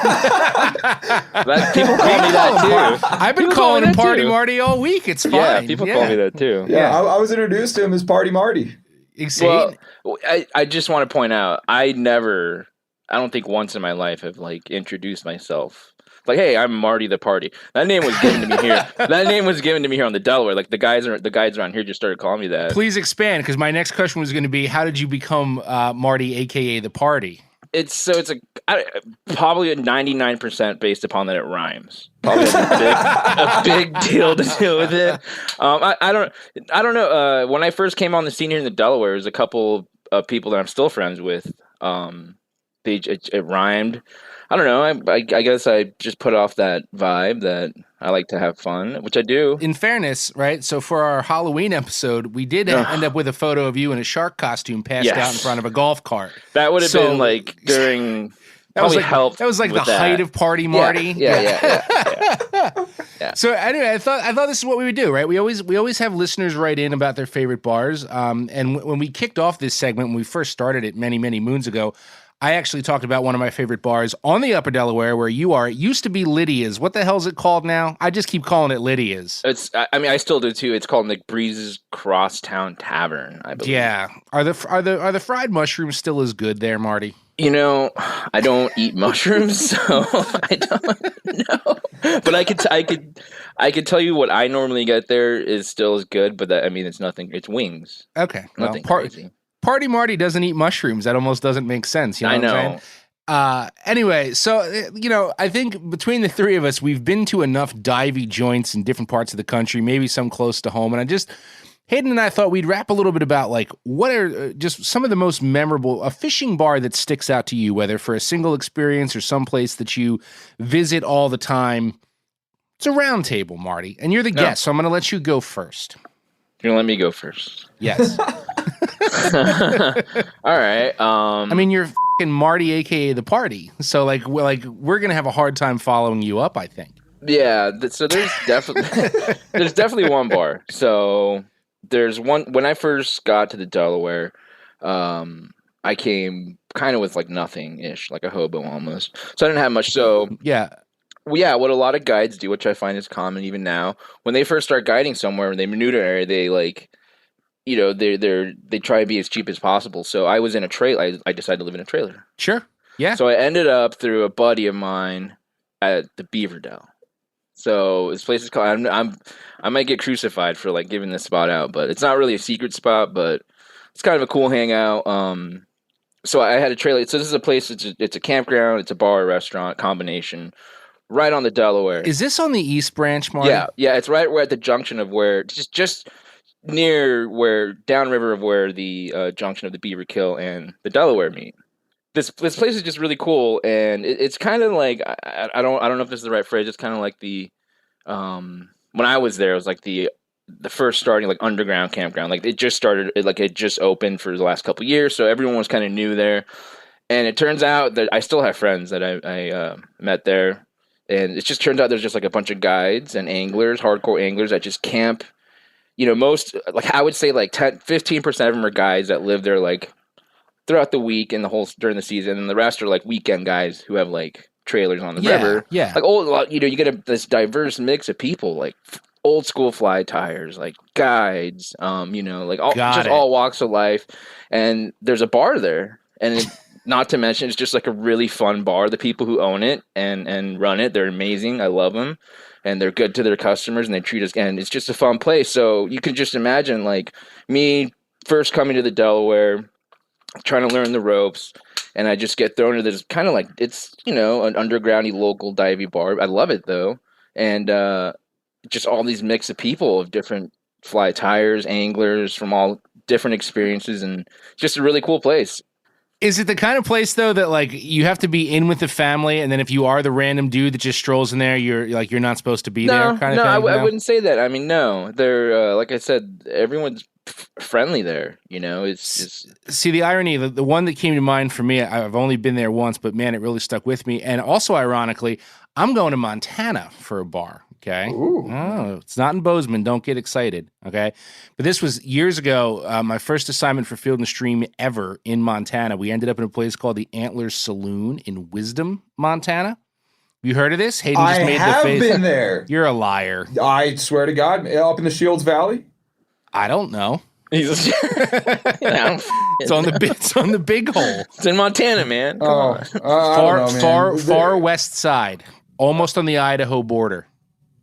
B: call me that, too.
A: I've been calling him Party Marty all week. It's fine.
B: Yeah, people call me that, too.
D: Yeah, I was introduced to him as Party Marty.
A: Well,
B: I just want to point out, I don't think once in my life have, introduced myself. Like, hey, I'm Marty the Party. That name was given to me here. That name was given to me here on the Delaware. Like the guides around here just started calling me that.
A: Please expand, because my next question was going to be, how did you become Marty, aka the Party?
B: It's probably a 99% based upon that it rhymes. Probably a big deal to do with it. I don't know. When I first came on the scene here in the Delaware, there's a couple of people that I'm still friends with. It rhymed. I don't know. I guess I just put off that vibe that I like to have fun, which I do.
A: In fairness, right? So for our Halloween episode, we did end up with a photo of you in a shark costume passed out in front of a golf cart.
B: That would have been like during. That was like
A: the height of Party Marty.
B: Yeah.
A: So anyway, I thought this is what we would do, right? We always have listeners write in about their favorite bars. And when we kicked off this segment, when we first started it many, many moons ago, I actually talked about one of my favorite bars on the Upper Delaware where you are. It used to be Lydia's. What the hell is it called now? I just keep calling it Lydia's.
B: I still do too. It's called McBreeze's Crosstown Tavern, I believe.
A: Yeah. Are the fried mushrooms still as good there, Marty?
B: You know, I don't eat mushrooms, so I don't know. But I could tell you what I normally get there is still as good. But it's nothing. It's wings.
A: Okay.
B: Nothing crazy.
A: Party Marty doesn't eat mushrooms. That almost doesn't make sense. You know what I'm saying? Anyway, so, I think between the three of us, we've been to enough divey joints in different parts of the country, maybe some close to home. And Hayden and I thought we'd rap a little bit about, like, what are just some of the most memorable, a fishing bar that sticks out to you, whether for a single experience or someplace that you visit all the time. It's a round table, Marty, and you're the guest, so I'm going to let you go first.
B: You're going to let me go first?
A: Yes.
B: All right.
A: You're fucking Marty, aka the party. So we're gonna have a hard time following you up, I think.
B: Yeah. So there's definitely one bar. So there's one. When I first got to the Delaware, I came kind of with like nothing ish, like a hobo almost. So I didn't have much. So
A: yeah.
B: Well, yeah, what a lot of guides do, which I find is common even now, when they first start guiding somewhere and they new to an area, they they try to be as cheap as possible. So I was in a trailer. I decided to live in a trailer.
A: Sure. Yeah.
B: So I ended up through a buddy of mine at the Beaverdale. So this place is called. I might get crucified for like giving this spot out, but it's not really a secret spot, but it's kind of a cool hangout. So I had a trailer. So this is a place. It's a campground. It's a bar, restaurant combination. Right on the Delaware.
A: Is this on the East Branch, Marty?
B: Yeah. It's right where at the junction of where just near where downriver of where the junction of the Beaver Kill and the Delaware meet. This place is just really cool, and it's kind of like I don't know if this is the right phrase. It's kind of like the when I was there, it was like the first starting like underground campground. Like it just started, it just opened for the last couple of years, so everyone was kind of new there. And it turns out that I still have friends that I met there. And it just turns out there's just like a bunch of guides and anglers, hardcore anglers that just camp. Most, like I would say like 15% of them are guys that live there like throughout the week and during the season. And the rest are like weekend guys who have like trailers on the river.
A: Yeah.
B: Like you get this diverse mix of people, like old school fly tires, like guides, all walks of life. And there's a bar there. And not to mention, it's just like a really fun bar. The people who own it and run it, they're amazing. I love them. And they're good to their customers and they treat us. And it's just a fun place. So you can just imagine like me first coming to the Delaware, trying to learn the ropes. And I just get thrown into this kind of like, it's, an undergroundy local divey bar. I love it though. And just all these mix of people of different fly tires, anglers from all different experiences. And just a really cool place.
A: Is it the kind of place though that like you have to be in with the family, and then if you are the random dude that just strolls in there, you're not supposed to be there? Kind of thing?
B: I wouldn't say that. I mean, no, they're like I said, everyone's friendly there. It's just
A: see the irony. The one that came to mind for me, I've only been there once, but man, it really stuck with me. And also, ironically, I'm going to Montana for a bar. Okay.
D: Ooh.
A: Oh, it's not in Bozeman. Don't get excited. Okay. But this was years ago. My first assignment for Field and Stream ever in Montana. We ended up in a place called the Antlers Saloon in Wisdom, Montana. You heard of this? Hayden just made the face.
D: I have been there.
A: You're a liar.
D: I swear to God. Up in the Shields Valley?
A: I don't know.
B: it's
A: on the big hole.
B: It's in Montana, man. Come on.
A: Far west side, almost on the Idaho border.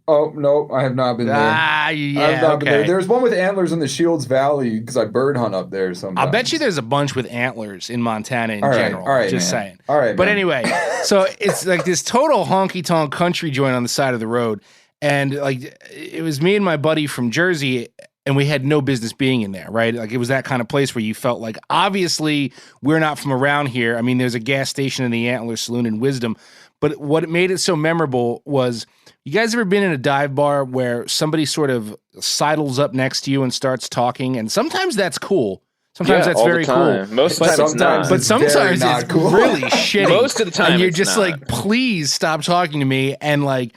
D: Oh, no, I have not been there.
A: Ah, yeah,
D: I have not been there.
A: okay.
D: There's one with antlers in the Shields Valley because I bird hunt up there sometimes.
A: I'll bet you there's a bunch with antlers in Montana in general.
D: All right,
A: just
D: man.
A: saying.
D: All right,
A: but
D: man.
A: anyway, so it's like this total honky-tonk country joint on the side of the road. And like it was me and my buddy from Jersey, and we had no business being in there, right? Like it was that kind of place where you felt like, obviously, we're not from around here. I mean, there's a gas station in the Antler Saloon in Wisdom. But what made it so memorable was, you guys ever been in a dive bar where somebody sort of sidles up next to you and starts talking? And sometimes that's cool. Sometimes that's very cool.
B: Most of the time it's not.
A: But sometimes it's
D: cool.
A: really shitty.
B: Most of the time
A: and you're
B: it's
A: just
B: not.
A: like, please stop talking to me. And like,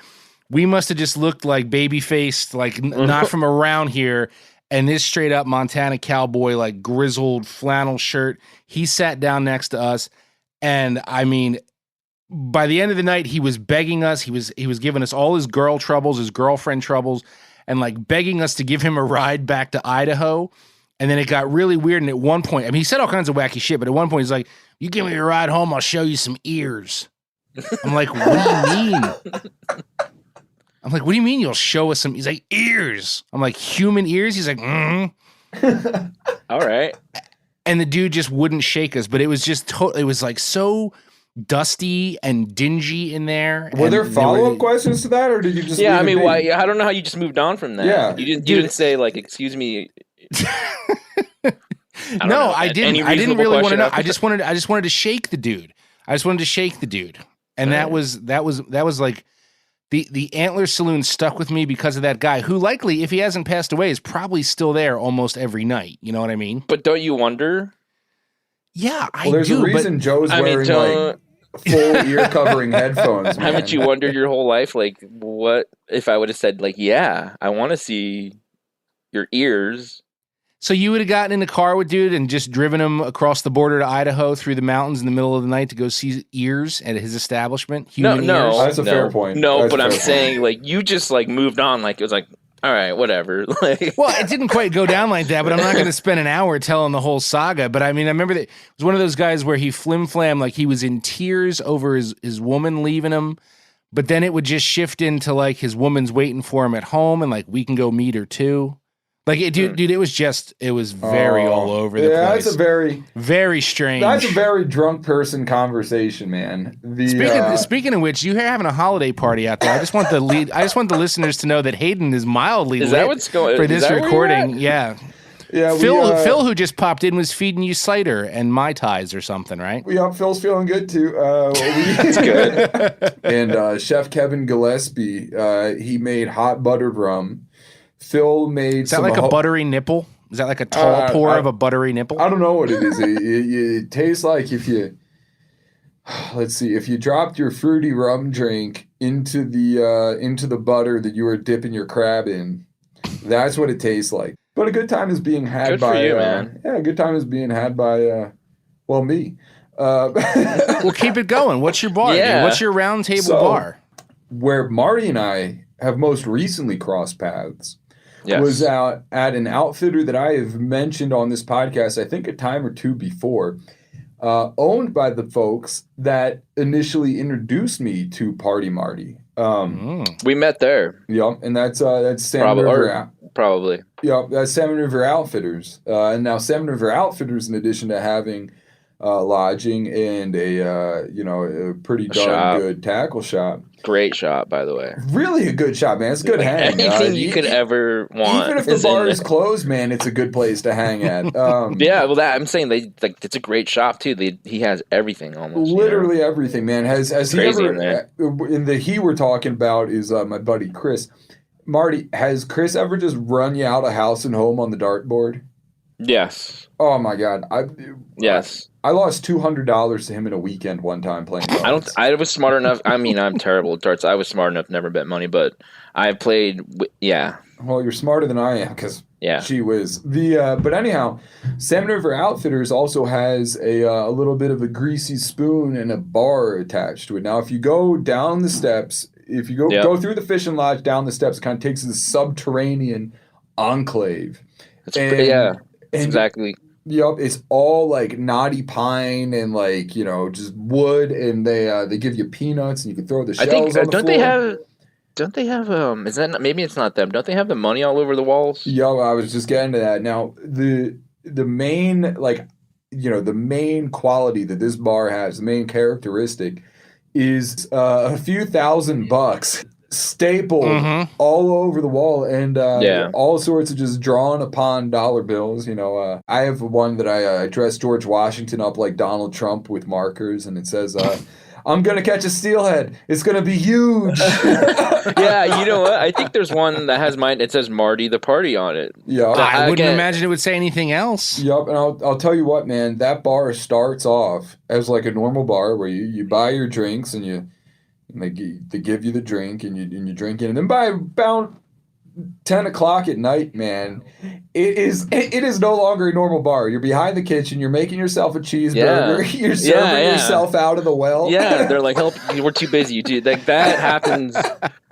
A: we must have just looked like baby-faced, like not from around here. And this straight up Montana cowboy, like grizzled flannel shirt, he sat down next to us. And I mean, by the end of the night, he was begging us. He was giving us all his girl troubles, his girlfriend troubles, and like begging us to give him a ride back to Idaho. And then it got really weird. And at one point, I mean, he said all kinds of wacky shit, but at one point he's like, "You give me a ride home, I'll show you some ears." I'm like, "What do you mean?" I'm like, "What do you mean you'll show us some?" He's like, "Ears." I'm like, "Human ears?" He's like, "Mm-hmm."
B: All right.
A: And the dude just wouldn't shake us, but it was just it was like so dusty and dingy in there.
D: Were
A: and
D: there follow-up questions to that, or did you just
B: Yeah, I
D: leave it
B: mean,
D: be?
B: why? I don't know how you just moved on from that.
D: Yeah.
B: You didn't say like, "Excuse me."
A: No, I didn't. I didn't really want to know. I just
B: wanted.
A: wanted to shake the dude. And that was like the Antler Saloon stuck with me because of that guy who likely, if he hasn't passed away, is probably still there almost every night. You know what I mean?
B: But don't you wonder?
A: Yeah, I
D: Well, there's
A: do.
D: a reason
A: but
D: Joe's
B: I mean,
D: wearing
B: don't-
D: like full ear covering headphones. Man.
B: Haven't you wondered your whole life, like, what if I would have said, like, yeah, I want to see your ears?
A: So you would have gotten in the car with dude and just driven him across the border to Idaho through the mountains in the middle of the night to go see ears at his establishment? Human
B: No,
A: ears?
D: That's a fair point.
B: No,
D: That's
B: but
D: a
B: I'm
D: fair
B: saying, like, you just like moved on, like it was like, all right, whatever. Like,
A: Well, it didn't quite go down like that, but I'm not going to spend an hour telling the whole saga. But I mean, I remember that it was one of those guys where he flim-flam, like he was in tears over his woman leaving him. But then it would just shift into like his woman's waiting for him at home and like, we can go meet her too. Like, dude, it was very all over the place.
D: That's a
A: very strange.
D: That's a very drunk person conversation, man.
A: Speaking of which, you're having a holiday party out there. I just want the listeners to know that Hayden is mildly
B: Is
A: lit
B: that what's going
A: for
B: is
A: this
B: that where you're
A: recording.
B: at?
A: Yeah.
D: Yeah,
A: Phil, who just popped in, was feeding you cider and Mai Tais or something, right?
D: Yeah, Phil's feeling good too.
B: That's good.
D: And Chef Kevin Gillespie, he made hot buttered rum. Phil made.
A: Is that like a buttery nipple? Is that like a tall pour of a buttery nipple?
D: I don't know what it is. It tastes like if you, let's see, if you dropped your fruity rum drink into the butter that you were dipping your crab in. That's what it tastes like. But a good time is being had
B: Good
D: by
B: for you, man.
D: Yeah, a good time is being had by me.
A: Well, keep it going. What's your bar?
B: Yeah.
A: Dude? What's your round table bar?
D: Where Marty and I have most recently crossed paths was out at an outfitter that I have mentioned on this podcast, I think a time or two before, owned by the folks that initially introduced me to Party Marty.
B: We met there.
D: Yep, and that's Salmon River.
B: Probably.
D: Yep, that's Salmon River Outfitters. And now Salmon River Outfitters, in addition to having lodging and a pretty darn good tackle shop.
B: Great shop, by the way.
D: Really a good shop, man. It's a good hang.
B: Anything you could ever want.
D: Even if the bar is closed, man, it's a good place to hang at.
B: Yeah, well, I'm saying it's a great shop too. He has everything almost.
D: Literally everything, man. Has he
B: Crazy
D: ever?
B: in there.
D: In the he we're talking about is my buddy Chris. Marty, has Chris ever just run you out of house and home on the dartboard?
B: Yes.
D: Oh my God.
B: Yes.
D: I lost $200 to him in a weekend one time playing darts.
B: I was smart enough. I mean, I'm terrible at darts. I was smart enough to never bet money, but I played. Yeah.
D: Well, you're smarter than I am because
B: yeah,
D: she was But anyhow, Salmon River Outfitters also has a little bit of a greasy spoon and a bar attached to it. Now, if you go down the steps, if you go through the fishing lodge down the steps, it kind of takes this subterranean enclave.
B: Exactly.
D: Yep, it's all like knotty pine and just wood, and they give you peanuts and you can throw the shells on the floor.
B: Don't they have is that maybe it's not them. Don't they have the money all over the walls?
D: Yo, I was just getting to that. Now, the main, like, the main quality that this bar has, the main characteristic is a few $1,000 stapled all over the wall, and all sorts of just drawn upon dollar bills. I have one that I dressed George Washington up like Donald Trump with markers, and it says, I'm going to catch a steelhead. It's going to be huge.
B: Yeah, you know what? I think there's one that has mine. It says Marty the Party on it.
D: Yeah,
A: I wouldn't imagine it would say anything else.
D: Yep, and I'll tell you what, man. That bar starts off as like a normal bar where you buy your drinks and they give you the drink and you drink it, and then by about 10 o'clock at night, man, it is no longer a normal bar. You're behind the kitchen. You're making yourself a cheeseburger. Yeah. You're serving yourself out of the well.
B: Yeah, they're like, "Help! We're too busy." Dude, like that happens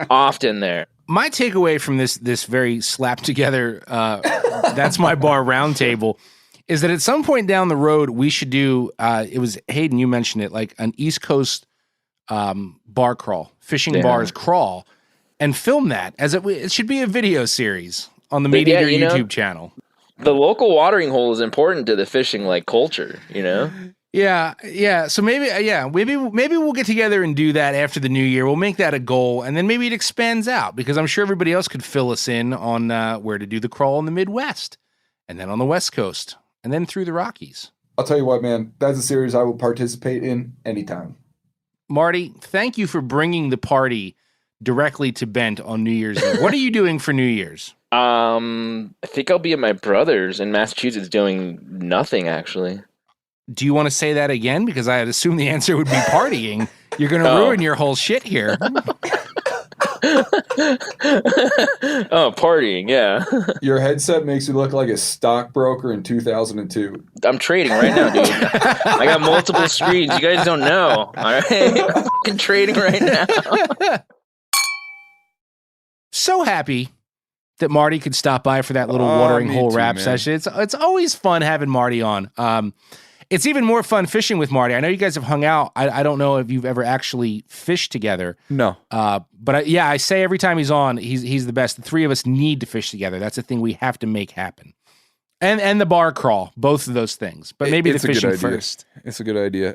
B: often there.
A: My takeaway from this very slapped together, that's my bar roundtable, is that at some point down the road we should do. It was Hayden, you mentioned it, like an East Coast bar crawl, fishing bars crawl. And film that it should be a video series on the Meat Eater YouTube channel.
B: The local watering hole is important to the fishing culture,
A: Yeah. So maybe we'll get together and do that after the new year. We'll make that a goal, and then maybe it expands out because I'm sure everybody else could fill us in on where to do the crawl in the Midwest, and then on the West Coast, and then through the Rockies.
D: I'll tell you what, man. That's a series I will participate in anytime.
A: Marty, thank you for bringing the party directly to Bent on New Year's Eve. What are you doing for New Year's?
B: I think I'll be at my brother's in Massachusetts doing nothing, actually.
A: Do you want to say that again? Because I'd assume the answer would be partying. You're going to ruin your whole shit here.
B: Partying, yeah.
D: Your headset makes you look like a stockbroker in 2002.
B: I'm trading right now, dude. I got multiple screens. You guys don't know. All right? I'm fucking trading right now.
A: So happy that Marty could stop by for that little watering hole rap session. It's always fun having Marty on. It's even more fun fishing with Marty. I know you guys have hung out. I don't know if you've ever actually fished together.
D: No.
A: But I say every time he's on, he's the best. The three of us need to fish together. That's a thing we have to make happen. And the bar crawl, both of those things. But maybe the fishing first.
D: It's a good idea.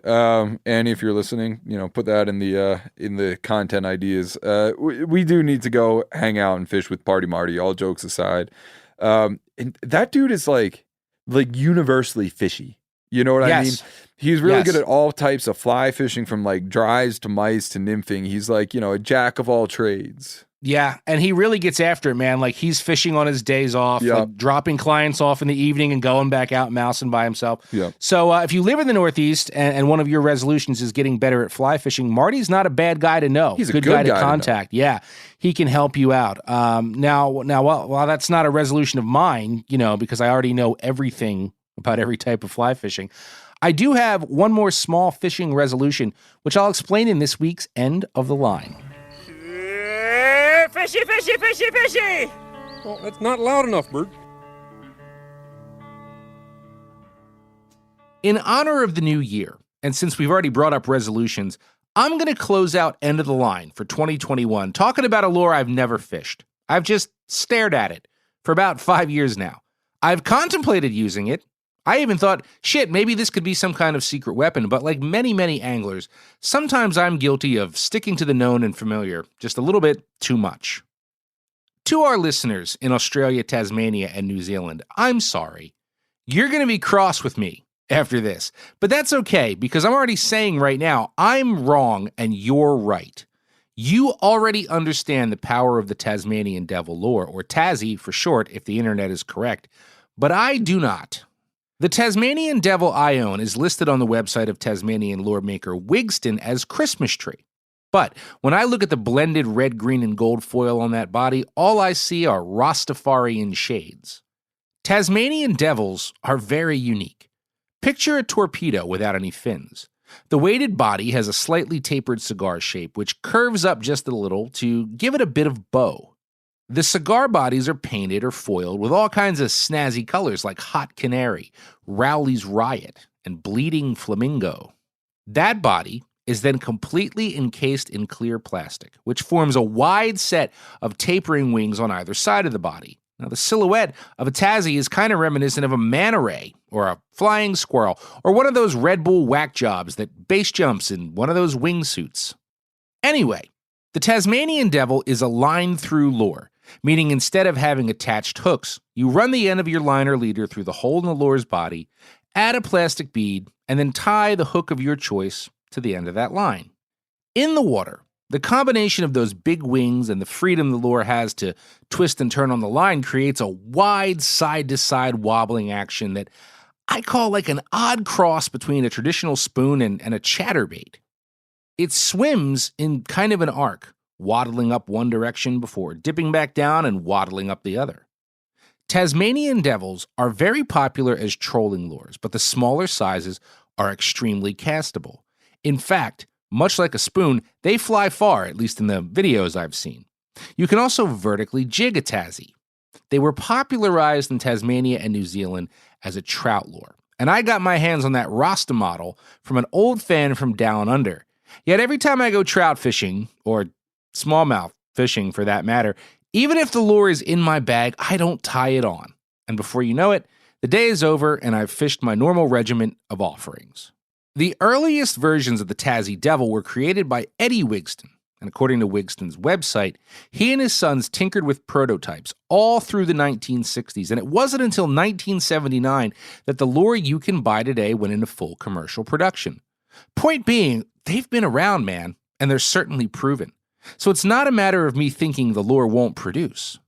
D: And if you're listening, put that in the content ideas. We do need to go hang out and fish with Party Marty, all jokes aside. And that dude is like universally fishy. You know what I mean? He's really good at all types of fly fishing, from like dries to mice to nymphing. He's like, a jack of all trades.
A: Yeah, and he really gets after it, man. Like, he's fishing on his days off, like dropping clients off in the evening and going back out mousing by himself.
D: Yeah.
A: So if you live in the Northeast and one of your resolutions is getting better at fly fishing, Marty's not a bad guy to know.
D: He's a good guy to
A: contact. Yeah, he can help you out. Now, while that's not a resolution of mine, because I already know everything about every type of fly fishing, I do have one more small fishing resolution, which I'll explain in this week's End of the Line.
K: Fishy, fishy, fishy, fishy!
L: Well, that's not loud enough, Bert.
A: In honor of the new year, and since we've already brought up resolutions, I'm going to close out End of the Line for 2021, talking about a lure I've never fished. I've just stared at it for about 5 years now. I've contemplated using it. I even thought, shit, maybe this could be some kind of secret weapon, but like many, many anglers, sometimes I'm guilty of sticking to the known and familiar just a little bit too much. To our listeners in Australia, Tasmania, and New Zealand, I'm sorry. You're going to be cross with me after this, but that's okay, because I'm already saying right now, I'm wrong and you're right. You already understand the power of the Tasmanian Devil lure, or Tassie for short, if the internet is correct, but I do not. The Tasmanian Devil I own is listed on the website of Tasmanian lure maker Wigston as Christmas tree. But when I look at the blended red, green, and gold foil on that body, all I see are Rastafarian shades. Tasmanian Devils are very unique. Picture a torpedo without any fins. The weighted body has a slightly tapered cigar shape, which curves up just a little to give it a bit of bow. The cigar bodies are painted or foiled with all kinds of snazzy colors like Hot Canary, Rowley's Riot, and Bleeding Flamingo. That body is then completely encased in clear plastic, which forms a wide set of tapering wings on either side of the body. Now, the silhouette of a Tassie is kind of reminiscent of a manta ray or a flying squirrel or one of those Red Bull whack jobs that base jumps in one of those wingsuits. Anyway, the Tasmanian Devil is a line-through lure, meaning instead of having attached hooks, you run the end of your line or leader through the hole in the lure's body, add a plastic bead, and then tie the hook of your choice to the end of that line. In the water, the combination of those big wings and the freedom the lure has to twist and turn on the line creates a wide side-to-side wobbling action that I call like an odd cross between a traditional spoon and a chatterbait. It swims in kind of an arc, waddling up one direction before dipping back down and waddling up the other. Tasmanian Devils are very popular as trolling lures, but the smaller sizes are extremely castable. In fact, much like a spoon, they fly far, at least in the videos I've seen. You can also vertically jig a Tassie. They were popularized in Tasmania and New Zealand as a trout lure, and I got my hands on that Rasta model from an old fan from Down Under. Yet every time I go trout fishing, or smallmouth fishing for that matter, even if the lure is in my bag, I don't tie it on. And before you know it, the day is over and I've fished my normal regiment of offerings. The earliest versions of the Tassie Devil were created by Eddie Wigston, and according to Wigston's website, he and his sons tinkered with prototypes all through the 1960s, and it wasn't until 1979 that the lure you can buy today went into full commercial production. Point being, they've been around, man, and they're certainly proven. So it's not a matter of me thinking the lure won't produce.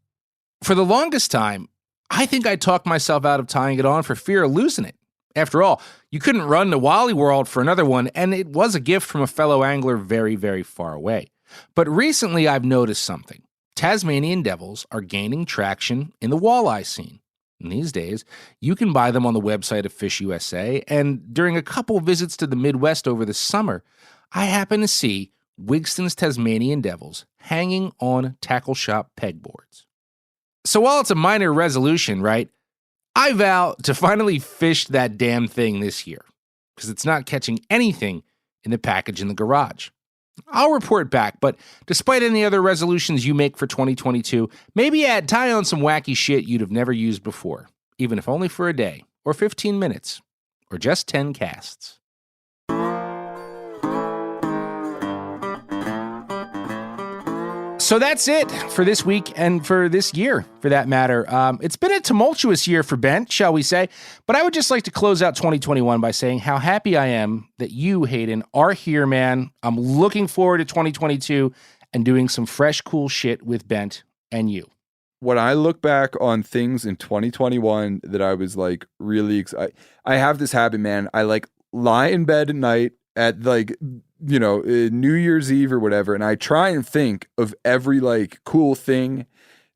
A: For the longest time, I think I talked myself out of tying it on for fear of losing it. After all, you couldn't run to Wally World for another one, and it was a gift from a fellow angler very, very far away. But recently I've noticed something. Tasmanian Devils are gaining traction in the walleye scene. And these days, you can buy them on the website of Fish USA, and during a couple visits to the Midwest over the summer, I happened to see Wigston's Tasmanian Devils hanging on tackle shop pegboards. So while it's a minor resolution, right, I vow to finally fish that damn thing this year, because it's not catching anything in the package in the garage. I'll report back, but despite any other resolutions you make for 2022, maybe tie on some wacky shit you'd have never used before, even if only for a day, or 15 minutes, or just 10 casts. So that's it for this week and for this year, for that matter. It's been a tumultuous year for Bent, shall we say, but I would just like to close out 2021 by saying how happy I am that you, Hayden, are here, man. I'm looking forward to 2022 and doing some fresh, cool shit with Bent and you.
D: When I look back on things in 2021 that I was like really excited, I have this habit, man. I like lie in bed at night at like, you know, New Year's Eve or whatever, and I try and think of every like cool thing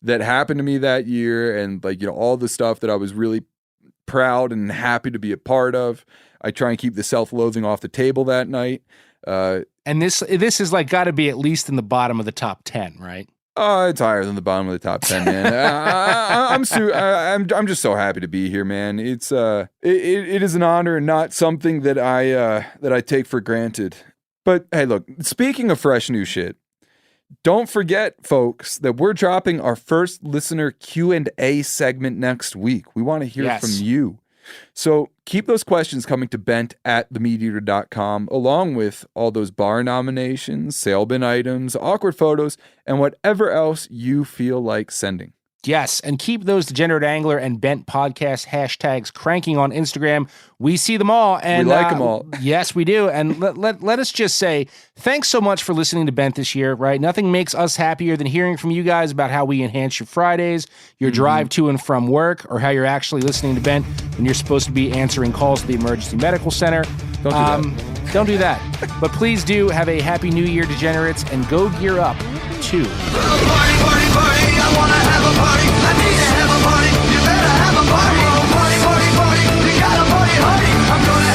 D: that happened to me that year, and like, you know, all the stuff that I was really proud and happy to be a part of. I try and keep the self-loathing off the table that night.
A: And this is like got to be at least in the bottom of the top 10, right?
D: Oh, it's higher than the bottom of the top 10, man. I'm just so happy to be here, man. It's it is an honor and not something that I take for granted. But hey, look, speaking of fresh new shit, don't forget, folks, that we're dropping our first listener Q&A segment next week. We want to hear from you. So keep those questions coming to bent@themeateater.com, along with all those bar nominations, sale bin items, awkward photos, and whatever else you feel like sending.
A: Yes, and keep those Degenerate Angler and Bent Podcast hashtags cranking on Instagram. We see them all. And
D: we like them all.
A: Yes, we do. And let us just say, thanks so much for listening to Bent this year, right? Nothing makes us happier than hearing from you guys about how we enhance your Fridays, your drive to and from work, or how you're actually listening to Bent when you're supposed to be answering calls to the emergency medical center.
D: Don't do that.
A: Don't do that. But please do have a happy new year, degenerates, and go gear up to...
F: Party, I wanna have a party. I need to have a party. You better have a party. Oh, party, you gotta party hardy. I'm gonna